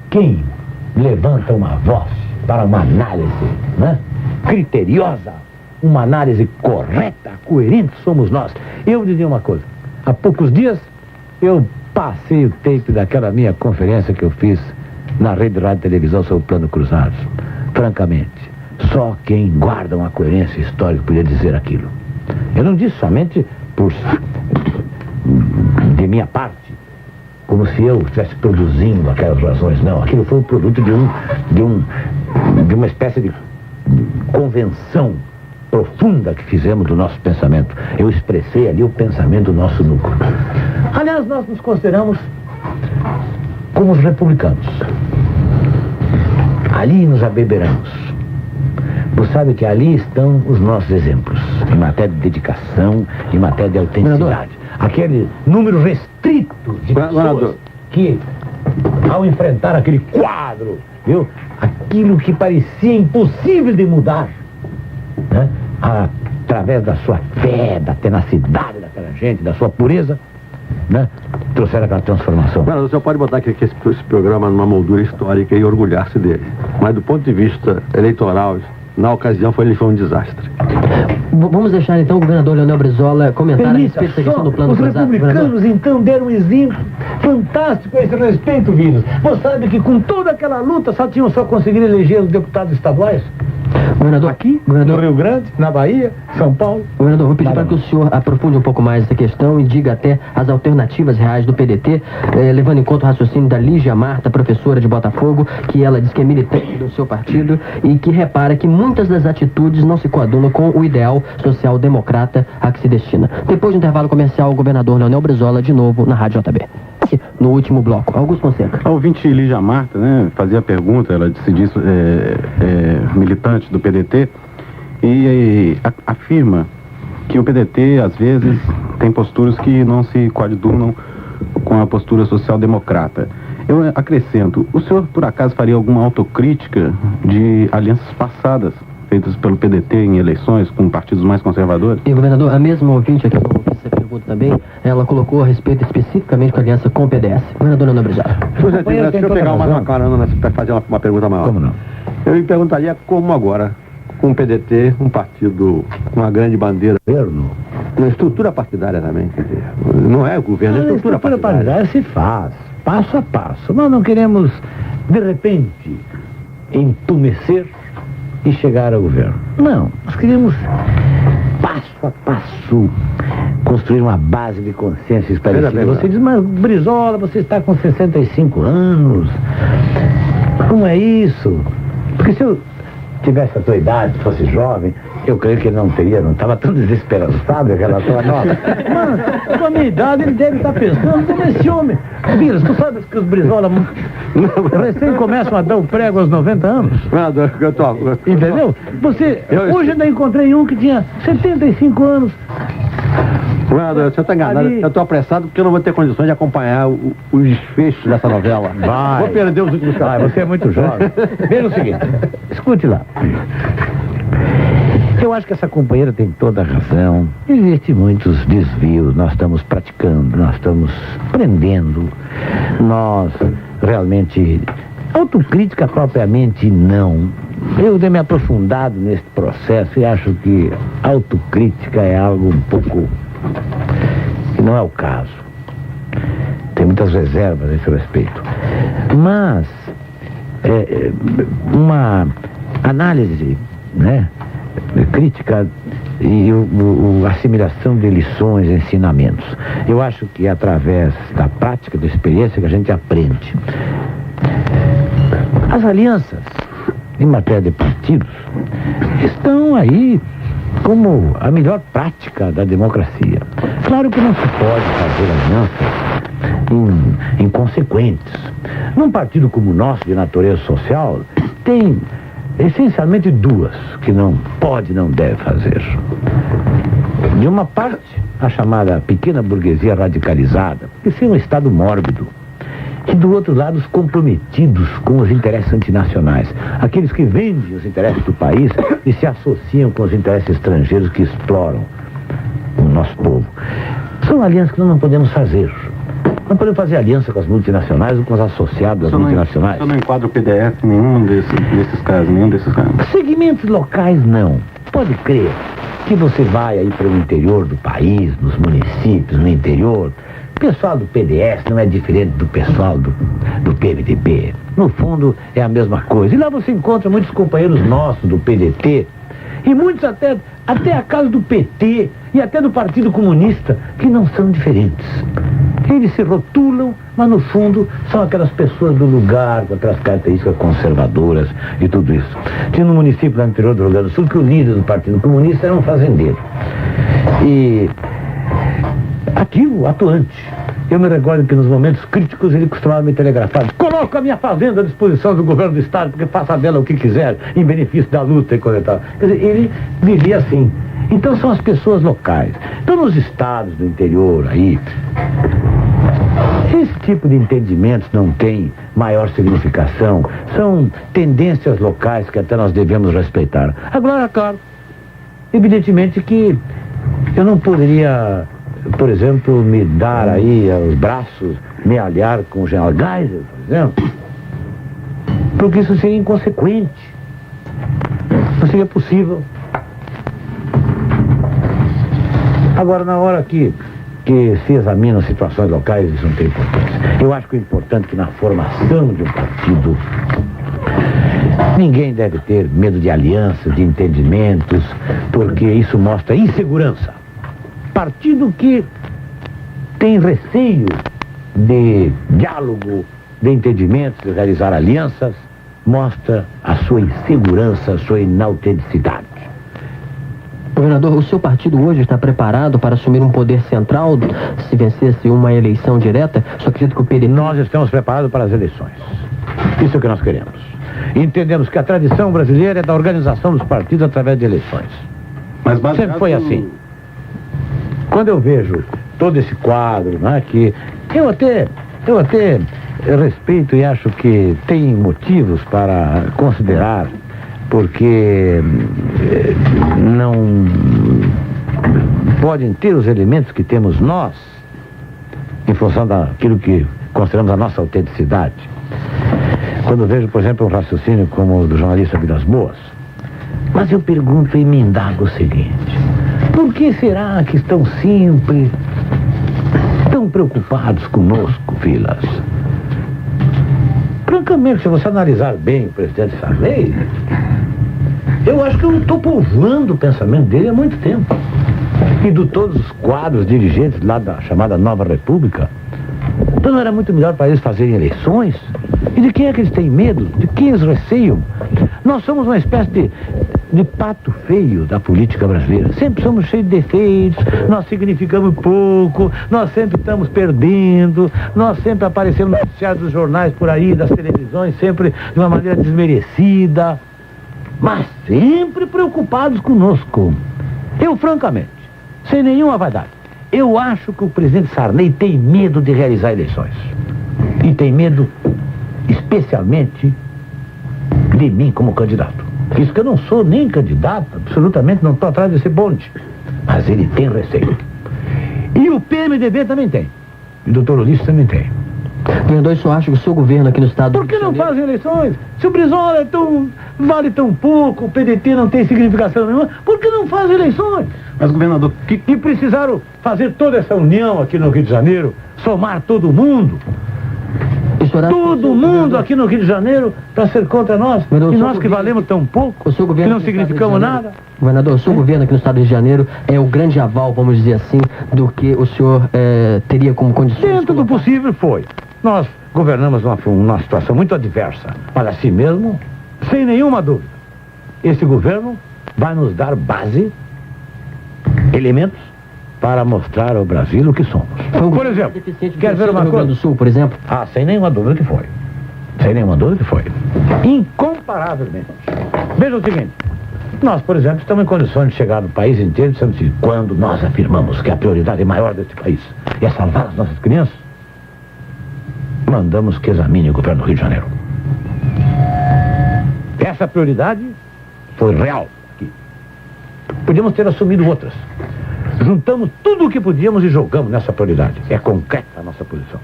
Quem levanta uma voz para uma análise, né, criteriosa, uma análise correta, coerente, somos nós. Eu dizia uma coisa, há poucos dias eu passei o tape daquela minha conferência que eu fiz na rede de rádio e televisão sobre o plano cruzado. Francamente, só quem guarda uma coerência histórica podia dizer aquilo. Eu não disse somente de minha parte, como se eu estivesse produzindo aquelas razões, não. Aquilo foi o produto de uma espécie de convenção profunda que fizemos do nosso pensamento. Eu expressei ali o pensamento do nosso núcleo. Aliás, nós nos consideramos como os republicanos. Ali nos abeberamos. Você sabe que ali estão os nossos exemplos, em matéria de dedicação, em matéria de autenticidade. Aquele número restrito de pessoas que, ao enfrentar aquele quadro, viu, aquilo que parecia impossível de mudar, né, através da sua fé, da tenacidade daquela gente, da sua pureza, né, trouxeram aquela transformação. Bueno, o senhor pode botar aqui esse programa numa moldura histórica e orgulhar-se dele. Mas do ponto de vista eleitoral, na ocasião ele foi um desastre. Vamos deixar então o governador Leonel Brizola comentar a respeito da questão do plano cruzado. Os republicanos então deram um exemplo fantástico a esse respeito, Vilas. Você sabe que com toda aquela luta só conseguiram eleger os deputados estaduais? Governador, aqui, no Rio Grande, na Bahia, São Paulo. Governador, vou pedir para que o senhor aprofunde um pouco mais essa questão e diga até as alternativas reais do PDT, levando em conta o raciocínio da Lígia Marta, professora de Botafogo, que ela diz que é militante do seu partido e que repara que muitas das atitudes não se coadunam com o ideal social-democrata a que se destina. Depois do intervalo comercial, o governador Leonel Brizola, de novo, na Rádio JB. No último bloco, Augusto Fonseca. A ouvinte Lígia Marta, né, fazia a pergunta, ela se diz militante do PDT e afirma que o PDT, às vezes, tem posturas que não se coadunam com a postura social-democrata. Eu acrescento, o senhor, por acaso, faria alguma autocrítica de alianças passadas feitas pelo PDT em eleições com partidos mais conservadores? E, governador, a mesma ouvinte aqui que você pergunta também, ela colocou a respeito especificamente com a aliança com o PDS. Governador Leonel Brizola. Deixa eu pegar uma carona para fazer uma pergunta maior. Como não? Eu lhe perguntaria como agora, com o PDT, um partido com uma grande bandeira, governo, uma estrutura partidária também, quer dizer, não é o governo, é a estrutura partidária. Se faz, passo a passo. Nós não queremos, de repente, entumecer e chegar ao governo. Não, nós queremos, passo a passo, construir uma base de consciência esclarecida. Você diz, mas Brizola, você está com 65 anos. Como é isso? Porque se eu tivesse a tua idade, fosse jovem, eu creio que ele não estava tão desesperançado em relação a nós. Mas, com a minha idade, ele deve estar pensando como esse homem. Vilas, tu sabes que os Brizola recém começam a dar o prego aos 90 anos. Entendeu? Hoje ainda encontrei um que tinha 75 anos. Governador, você está enganado. Eu estou apressado porque eu não vou ter condições de acompanhar o desfecho dessa novela. Vai. Vou perder os últimos capítulos. Você é muito jovem. Veja o seguinte, escute lá. Eu acho que essa companheira tem toda a razão. Existem muitos desvios, nós estamos praticando, nós estamos aprendendo, nós realmente... Autocrítica propriamente não. Eu tenho me aprofundado nesse processo e acho que autocrítica é algo um pouco... que não é o caso. Tem muitas reservas a esse respeito. Mas, uma análise, né, crítica e a assimilação de lições, ensinamentos. Eu acho que é através da prática, da experiência que a gente aprende. As alianças, em matéria de partidos, estão aí como a melhor prática da democracia. Claro que não se pode fazer alianças inconsequentes. Num partido como o nosso, de natureza social, tem essencialmente duas que não pode, não deve fazer. De uma parte, a chamada pequena burguesia radicalizada, porque isso é um estado mórbido. E do outro lado, os comprometidos com os interesses antinacionais. Aqueles que vendem os interesses do país e se associam com os interesses estrangeiros que exploram o nosso povo. São alianças que nós não podemos fazer. Não podemos fazer aliança com as multinacionais ou com os associados das multinacionais. Você não enquadra o PDF em nenhum desses casos, Segmentos locais, não. Pode crer que você vai aí para o interior do país, nos municípios, no interior... O pessoal do PDS não é diferente do pessoal do PMDB. No fundo, é a mesma coisa. E lá você encontra muitos companheiros nossos do PDT, e muitos até a casa do PT e até do Partido Comunista, que não são diferentes. Eles se rotulam, mas no fundo são aquelas pessoas do lugar, com aquelas características conservadoras e tudo isso. Tinha um município lá no interior do Rio Grande do Sul que o líder do Partido Comunista era um fazendeiro. E... ativo, atuante. Eu me recordo que nos momentos críticos ele costumava me telegrafar: coloco a minha fazenda à disposição do governo do estado, porque faça dela o que quiser, em benefício da luta e coisa e tal. Quer dizer, ele vivia assim. Então são as pessoas locais. Então nos estados do interior aí, esse tipo de entendimentos não tem maior significação. São tendências locais que até nós devemos respeitar. Agora, claro, evidentemente que eu não poderia... por exemplo, me dar aí os braços, me aliar com o general Geisel, por exemplo, porque isso seria inconsequente. Não seria possível. Agora, na hora que se examinam situações locais, isso não tem importância. Eu acho que o importante é que na formação de um partido, ninguém deve ter medo de alianças, de entendimentos, porque isso mostra insegurança. Partido que tem receio de diálogo, de entendimentos, de realizar alianças, mostra a sua insegurança, a sua inautenticidade. Governador, o seu partido hoje está preparado para assumir um poder central se vencesse uma eleição direta? Só acredito que o PDT... Nós estamos preparados para as eleições. Isso é o que nós queremos. Entendemos que a tradição brasileira é da organização dos partidos através de eleições. Mas sempre foi assim. Quando eu vejo todo esse quadro, né, que eu até respeito e acho que tem motivos para considerar, porque não podem ter os elementos que temos nós, em função daquilo que consideramos a nossa autenticidade. Quando eu vejo, por exemplo, um raciocínio como o do jornalista Vilas Boas, mas eu pergunto e me indago o seguinte: por que será que estão sempre tão preocupados conosco, Vilas? Francamente, se você analisar bem o presidente Sarney, eu acho que eu estou povoando o pensamento dele há muito tempo. E de todos os quadros dirigentes lá da chamada Nova República, então não era muito melhor para eles fazerem eleições? E de quem é que eles têm medo? De quem eles receiam? Nós somos uma espécie de pato feio da política brasileira. Sempre somos cheios de defeitos, nós significamos pouco, nós sempre estamos perdendo, nós sempre aparecemos nos noticiários dos jornais por aí, das televisões, sempre de uma maneira desmerecida, mas sempre preocupados conosco. Eu, francamente, sem nenhuma vaidade, eu acho que o presidente Sarney tem medo de realizar eleições. E tem medo, especialmente, de mim como candidato. Isso que eu não sou nem candidato, absolutamente não estou atrás desse bonde. Mas ele tem receio. E o PMDB também tem. E o doutor Ulisses também tem. Governador, isso acha que o seu governo aqui no estado... Por que não fazem eleições? Se o Brizola vale tão pouco, o PDT não tem significação nenhuma, por que não fazem eleições? Mas, governador, E precisaram fazer toda essa união aqui no Rio de Janeiro, somar todo mundo. Todo mundo aqui no Rio de Janeiro para ser contra nós. E nós que valemos tão pouco, o seu que governo não significamos nada. Governador, o seu governo aqui no estado do Rio de Janeiro é o grande aval, vamos dizer assim, do que o senhor teria como condições... Dentro do possível foi. Nós governamos uma situação muito adversa, mas assim mesmo, sem nenhuma dúvida, esse governo vai nos dar base, elementos, para mostrar ao Brasil o que somos. Por exemplo, quer ver uma coisa? do Sul, por exemplo? Ah, sem nenhuma dúvida que foi. Sem nenhuma dúvida que foi. Incomparavelmente. Veja o seguinte, nós, por exemplo, estamos em condições de chegar no país inteiro dizendo assim, quando nós afirmamos que a prioridade maior deste país é salvar as nossas crianças, mandamos que examine o governo do Rio de Janeiro. Essa prioridade foi real aqui. Podíamos ter assumido outras. Juntamos tudo o que podíamos e jogamos nessa prioridade. É concreta a nossa posição.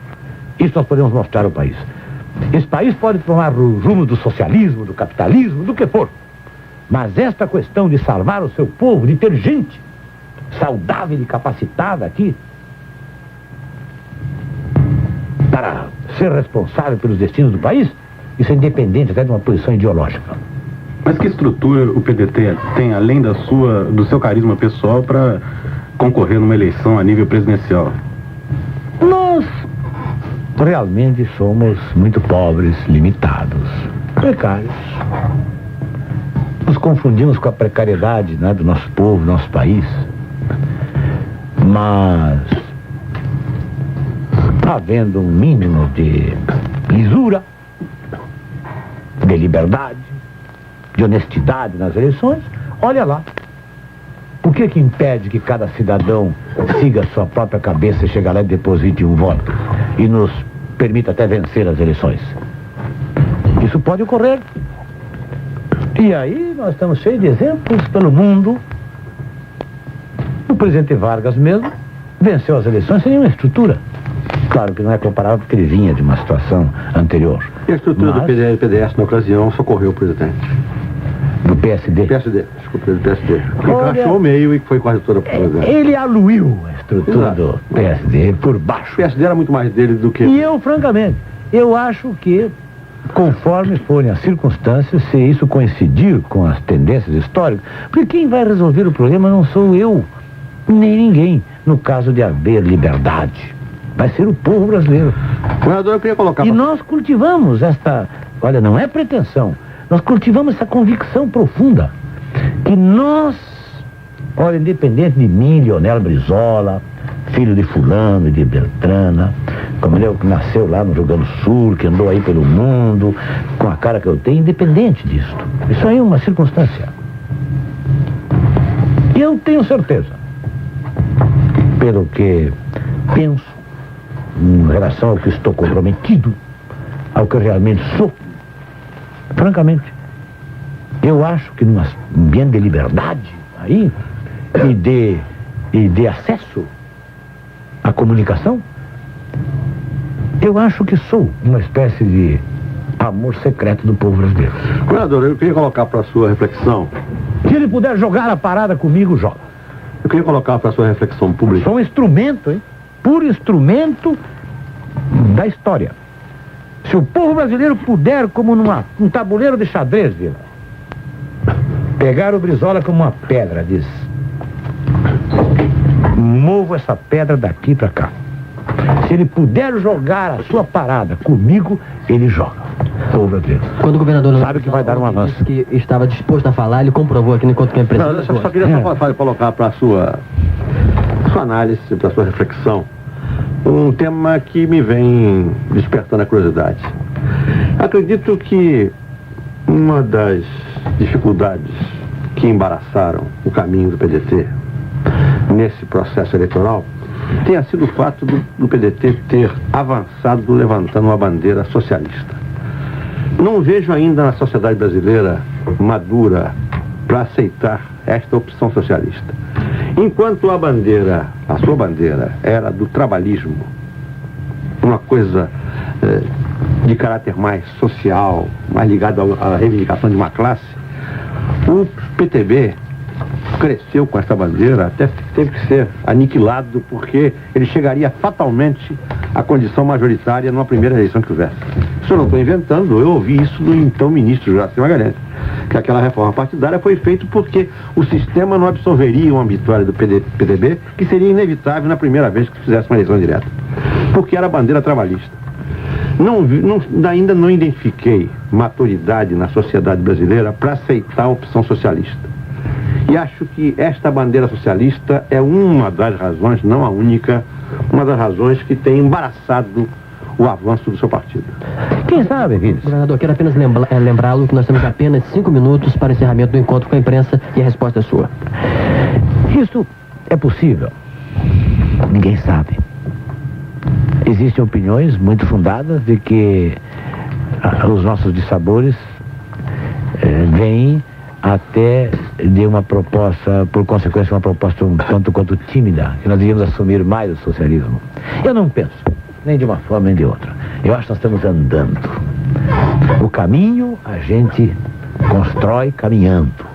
Isso nós podemos mostrar ao país. Esse país pode tomar o rumo do socialismo, do capitalismo, do que for. Mas esta questão de salvar o seu povo, de ter gente saudável e capacitada aqui, para ser responsável pelos destinos do país, isso é independente até de uma posição ideológica. Mas que estrutura o PDT tem, além do seu carisma pessoal, para concorrer numa eleição a nível presidencial? Nós realmente somos muito pobres, limitados, precários. Nos confundimos com a precariedade, né, do nosso povo, do nosso país. Mas, havendo um mínimo de lisura, de liberdade, de honestidade nas eleições, olha lá. O que impede que cada cidadão siga a sua própria cabeça e chegue lá e deposite um voto e nos permita até vencer as eleições? Isso pode ocorrer. E aí nós estamos cheios de exemplos pelo mundo. O presidente Vargas mesmo venceu as eleições sem nenhuma estrutura. Claro que não é comparável porque ele vinha de uma situação anterior. E a estrutura do PDS na ocasião socorreu o presidente? Do PSD? Desculpa, do PSD. Que Olha, encaixou o meio e foi quase toda a ele aluiu a estrutura do PSD por baixo. O PSD era muito mais dele do que... E eu, francamente, eu acho que, conforme forem as circunstâncias, se isso coincidir com as tendências históricas, porque quem vai resolver o problema não sou eu, nem ninguém, no caso de haver liberdade. Vai ser o povo brasileiro. Governador, eu queria colocar... E nós cultivamos esta... Olha, não é pretensão. Nós cultivamos essa convicção profunda que nós, olha, independente de mim, Leonel Brizola, filho de fulano e de Beltrana, como eu que nasceu lá no Rio Grande do Sul, que andou aí pelo mundo, com a cara que eu tenho, independente disso. Isso aí é uma circunstância. E eu tenho certeza, pelo que penso, em relação ao que estou comprometido, ao que eu realmente sou, francamente, eu acho que num ambiente de liberdade aí e de acesso à comunicação, eu acho que sou uma espécie de amor secreto do povo brasileiro. Governador, eu queria colocar para a sua reflexão... Se ele puder jogar a parada comigo, joga. Eu queria colocar para a sua reflexão pública... Sou um instrumento, hein? Puro instrumento da história. Se o povo brasileiro puder, como num tabuleiro de xadrez, Vila, pegar o Brizola como uma pedra, diz, movo essa pedra daqui para cá. Se ele puder jogar a sua parada comigo, ele joga. Povo brasileiro. Quando o governador sabe que vai dar um avanço. Disse que estava disposto a falar, ele comprovou aqui enquanto que é presidente. Não, eu só queria colocar para a sua análise, para a sua reflexão, um tema que me vem despertando a curiosidade. Acredito que uma das dificuldades que embaraçaram o caminho do PDT nesse processo eleitoral tenha sido o fato do PDT ter avançado levantando uma bandeira socialista. Não vejo ainda na sociedade brasileira madura para aceitar esta opção socialista. Enquanto a sua bandeira era do trabalhismo, uma coisa de caráter mais social, mais ligado à reivindicação de uma classe, o PTB cresceu com essa bandeira, até teve que ser aniquilado, porque ele chegaria fatalmente à condição majoritária numa primeira eleição que houvesse. Isso eu não estou inventando, eu ouvi isso do então ministro Juraci Magalhães, que aquela reforma partidária foi feita porque o sistema não absolveria uma vitória do PTB, que seria inevitável na primeira vez que fizesse uma eleição direta, porque era a bandeira trabalhista. Ainda não identifiquei maturidade na sociedade brasileira para aceitar a opção socialista. E acho que esta bandeira socialista é uma das razões, não a única, uma das razões que tem embaraçado o avanço do seu partido. Quem sabe, Vinícius? Governador, quero apenas lembrá-lo que nós temos apenas 5 minutos para o encerramento do encontro com a imprensa e a resposta é sua. Isso é possível. Ninguém sabe. Existem opiniões muito fundadas de que os nossos dissabores vêm até de uma proposta, por consequência, uma proposta um tanto quanto tímida, que nós devíamos assumir mais o socialismo. Eu não penso, nem de uma forma nem de outra. Eu acho que nós estamos andando. O caminho a gente constrói caminhando.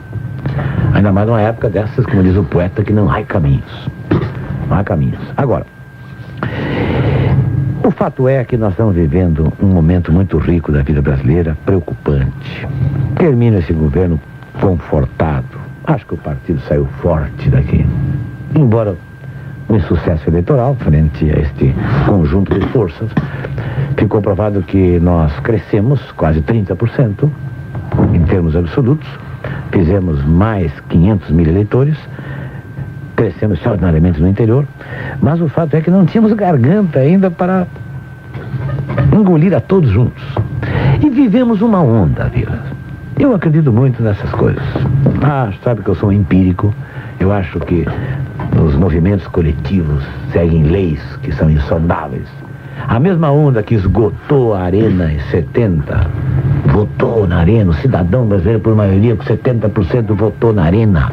Ainda mais numa época dessas, como diz o poeta, que não há caminhos. Não há caminhos. Agora, o fato é que nós estamos vivendo um momento muito rico da vida brasileira, preocupante. Termina esse governo confortado. Acho que o partido saiu forte daqui. Embora um insucesso eleitoral frente a este conjunto de forças, ficou provado que nós crescemos quase 30% em termos absolutos, fizemos mais 500 mil eleitores, crescemos extraordinariamente no interior, mas o fato é que não tínhamos garganta ainda para engolir a todos juntos. E vivemos uma onda, Vila. Eu acredito muito nessas coisas. Sabe que eu sou um empírico. Eu acho que os movimentos coletivos seguem leis que são insondáveis. A mesma onda que esgotou a Arena em 70, votou na Arena, o cidadão brasileiro, por maioria, com 70% votou na Arena.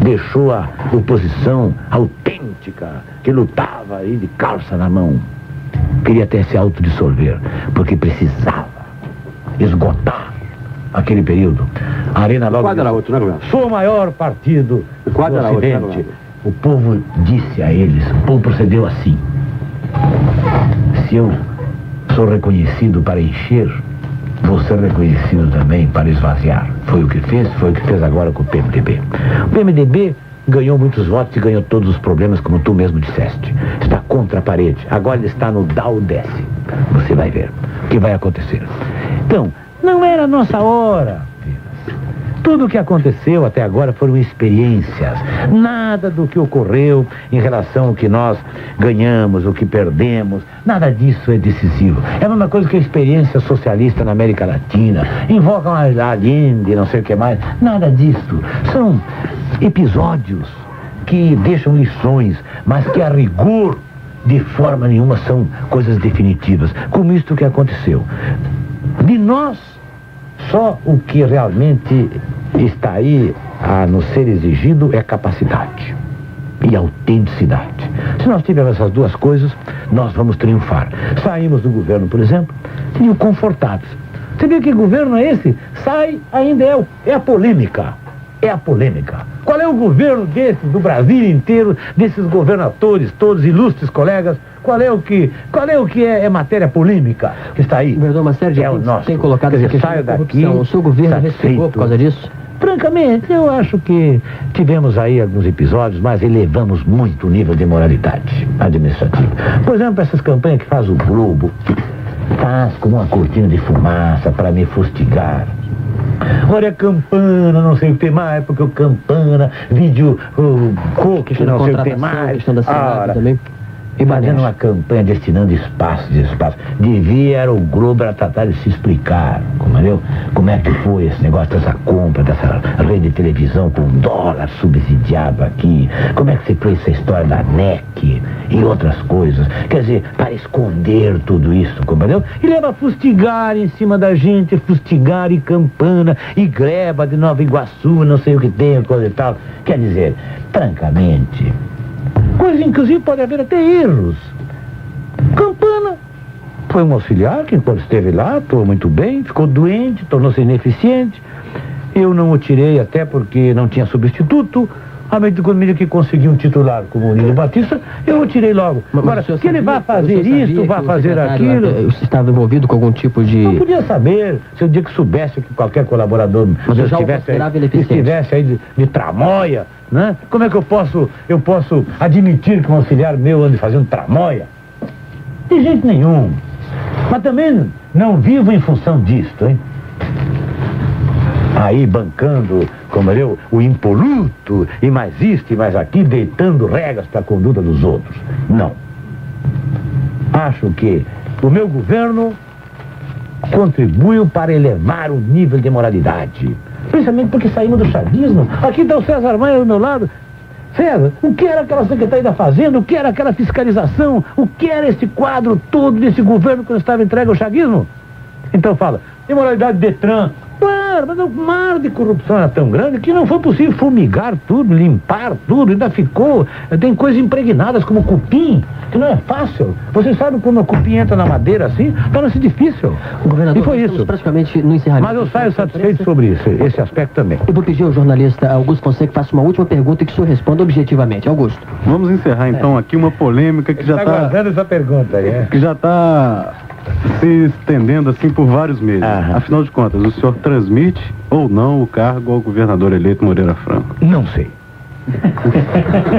Deixou a oposição autêntica, que lutava aí de calça na mão. Queria até se autodissolver, porque precisava esgotar aquele período. A Arena logo Quadra era outro, né, governador? sou o maior partido do Quadra era outro, né, Ocidente. governador? O povo disse a eles, o povo procedeu assim: se eu sou reconhecido para encher, vou ser reconhecido também para esvaziar. Foi o que fez agora com o PMDB. O PMDB ganhou muitos votos e ganhou todos os problemas, como tu mesmo disseste. Está contra a parede. Agora ele está no dá ou desce. Você vai ver o que vai acontecer. Então, não era a nossa hora. Tudo o que aconteceu até agora foram experiências. Nada do que ocorreu em relação ao que nós ganhamos, o que perdemos, nada disso é decisivo. É a mesma coisa que a experiência socialista na América Latina. Invocam a Allende, não sei o que mais. Nada disso. São episódios que deixam lições, mas que a rigor, de forma nenhuma, são coisas definitivas. Como isto que aconteceu. De nós, só o que realmente está aí a nos ser exigido é capacidade e autenticidade. Se nós tivermos essas duas coisas, nós vamos triunfar. Saímos do governo, por exemplo, e o confortados. Você vê que governo é esse? Sai, ainda é a polêmica. É a polêmica. Qual é o governo desse, do Brasil inteiro, desses governadores, todos ilustres colegas? Qual é o que é matéria polêmica que está aí? Governador, uma série de nosso. tem colocado essa questão da corrupção. O seu governo respeitou por causa disso? Francamente, eu acho que tivemos aí alguns episódios, mas elevamos muito o nível de moralidade administrativa. Por exemplo, essas campanhas que faz o Globo, faz com uma cortina de fumaça para me fustigar. Olha, Campana, não sei o que tem mais, porque o Campana, vídeo, o Coque, não sei o que tem mais. Questão da Senado também. E fazendo uma campanha destinando espaço. Era o Globo era tratar de se explicar, entendeu? Como é que foi esse negócio dessa compra, dessa rede de televisão com dólar subsidiado aqui. Como é que se foi essa história da NEC e outras coisas. Quer dizer, para esconder tudo isso, entendeu? E leva a fustigar em cima da gente, fustigar e Campana, e Greba de Nova Iguaçu, não sei o que tem, coisa e tal. Quer dizer, francamente... Coisa, inclusive, pode haver até erros. Campana foi um auxiliar que, enquanto esteve lá, atuou muito bem, ficou doente, tornou-se ineficiente. Eu não o tirei até porque não tinha substituto. A medida que conseguiu um titular como o Nilo Batista, eu o tirei logo. Agora, que ele vai fazer isso, vai fazer aquilo... Estava envolvido com algum tipo de... Não podia saber. Se eu dia que soubesse que qualquer colaborador estivesse aí de tramóia, né? Como é que eu posso admitir que um auxiliar meu ande fazendo tramóia? De jeito nenhum. Mas também não vivo em função disto, hein? Aí bancando, como eu, o impoluto, e mais isto e mais aqui, deitando regras para a conduta dos outros. Não. Acho que o meu governo contribuiu para elevar o nível de moralidade. Principalmente porque saímos do chavismo. Aqui está o César Maia do meu lado. César, o que era aquela Secretaria da Fazenda? O que era aquela fiscalização? O que era esse quadro todo desse governo quando estava entregue ao chavismo? Então fala, imoralidade Detran. Claro, mas o mar de corrupção era tão grande que não foi possível fumigar tudo, limpar tudo, ainda ficou, tem coisas impregnadas como cupim, que não é fácil. Vocês sabem quando o cupim entra na madeira assim, torna-se difícil. Governador, e foi isso. Praticamente no encerramento. Mas eu saio satisfeito sobre isso, esse aspecto também. Eu vou pedir ao jornalista Augusto Fonseca que faça uma última pergunta e que o senhor responda objetivamente. Augusto. Vamos encerrar então aqui uma polêmica que já está... guardando essa pergunta aí, que já está se estendendo assim por vários meses. Afinal de contas, o senhor transmite ou não o cargo ao governador eleito Moreira Franco? Não sei.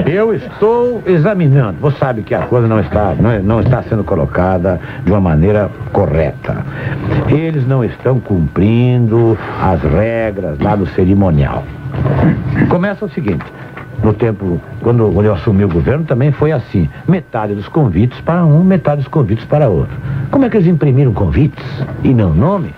Eu estou examinando. Você sabe que a coisa não está sendo colocada de uma maneira correta. Eles não estão cumprindo as regras lá do cerimonial. Começa o seguinte. No tempo, quando eu assumi o governo, também foi assim. Metade dos convites para um, metade dos convites para outro. Como é que eles imprimiram convites em meu nome?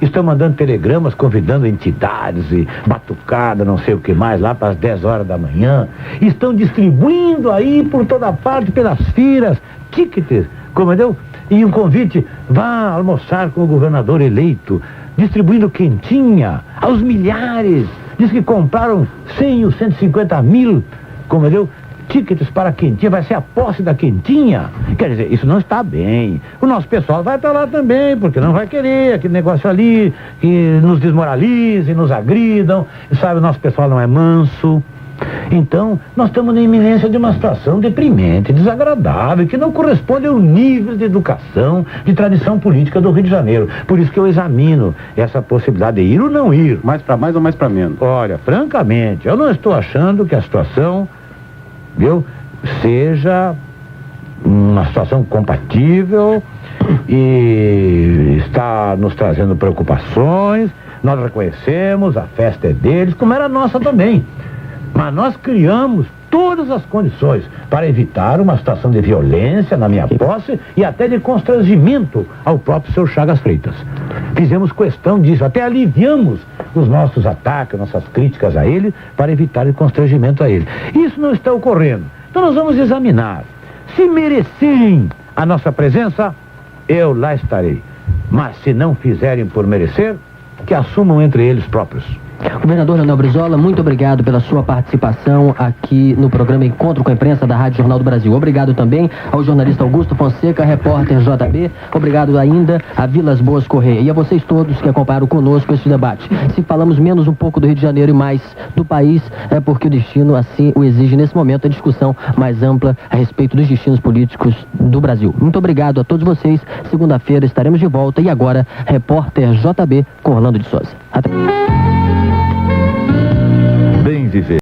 Estão mandando telegramas convidando entidades e batucada, não sei o que mais, lá para as 10 horas da manhã. Estão distribuindo aí por toda parte, pelas feiras, tickets, compreendeu? E um convite, vá almoçar com o governador eleito, distribuindo quentinha aos milhares. Diz que compraram 100 ou 150 mil, compreendeu? Tickets para a quentinha, vai ser a posse da quentinha. Quer dizer, isso não está bem. O nosso pessoal vai estar lá também, porque não vai querer aquele negócio ali, que nos desmoralize, nos agridam. E sabe, o nosso pessoal não é manso. Então, nós estamos na iminência de uma situação deprimente, desagradável, que não corresponde ao nível de educação, de tradição política do Rio de Janeiro. Por isso que eu examino essa possibilidade de ir ou não ir. Mais para mais ou mais para menos? Olha, francamente, eu não estou achando que a situação, seja uma situação compatível e está nos trazendo preocupações. Nós reconhecemos, a festa é deles, como era a nossa também. Mas nós criamos todas as condições para evitar uma situação de violência na minha posse e até de constrangimento ao próprio senhor Chagas Freitas. Fizemos questão disso, até aliviamos os nossos ataques, nossas críticas a ele, para evitar o constrangimento a ele. Isso não está ocorrendo. Então nós vamos examinar. Se merecerem a nossa presença, eu lá estarei. Mas se não fizerem por merecer, que assumam entre eles próprios. Governador Leonel Brizola, muito obrigado pela sua participação aqui no programa Encontro com a Imprensa da Rádio Jornal do Brasil. Obrigado também ao jornalista Augusto Fonseca, repórter JB. Obrigado ainda a Vilas Boas Correia e a vocês todos que acompanharam conosco esse debate. Se falamos menos um pouco do Rio de Janeiro e mais do país, é porque o destino assim o exige nesse momento, a discussão mais ampla a respeito dos destinos políticos do Brasil. Muito obrigado a todos vocês. Segunda-feira estaremos de volta e agora, repórter JB com Orlando de Souza. Até.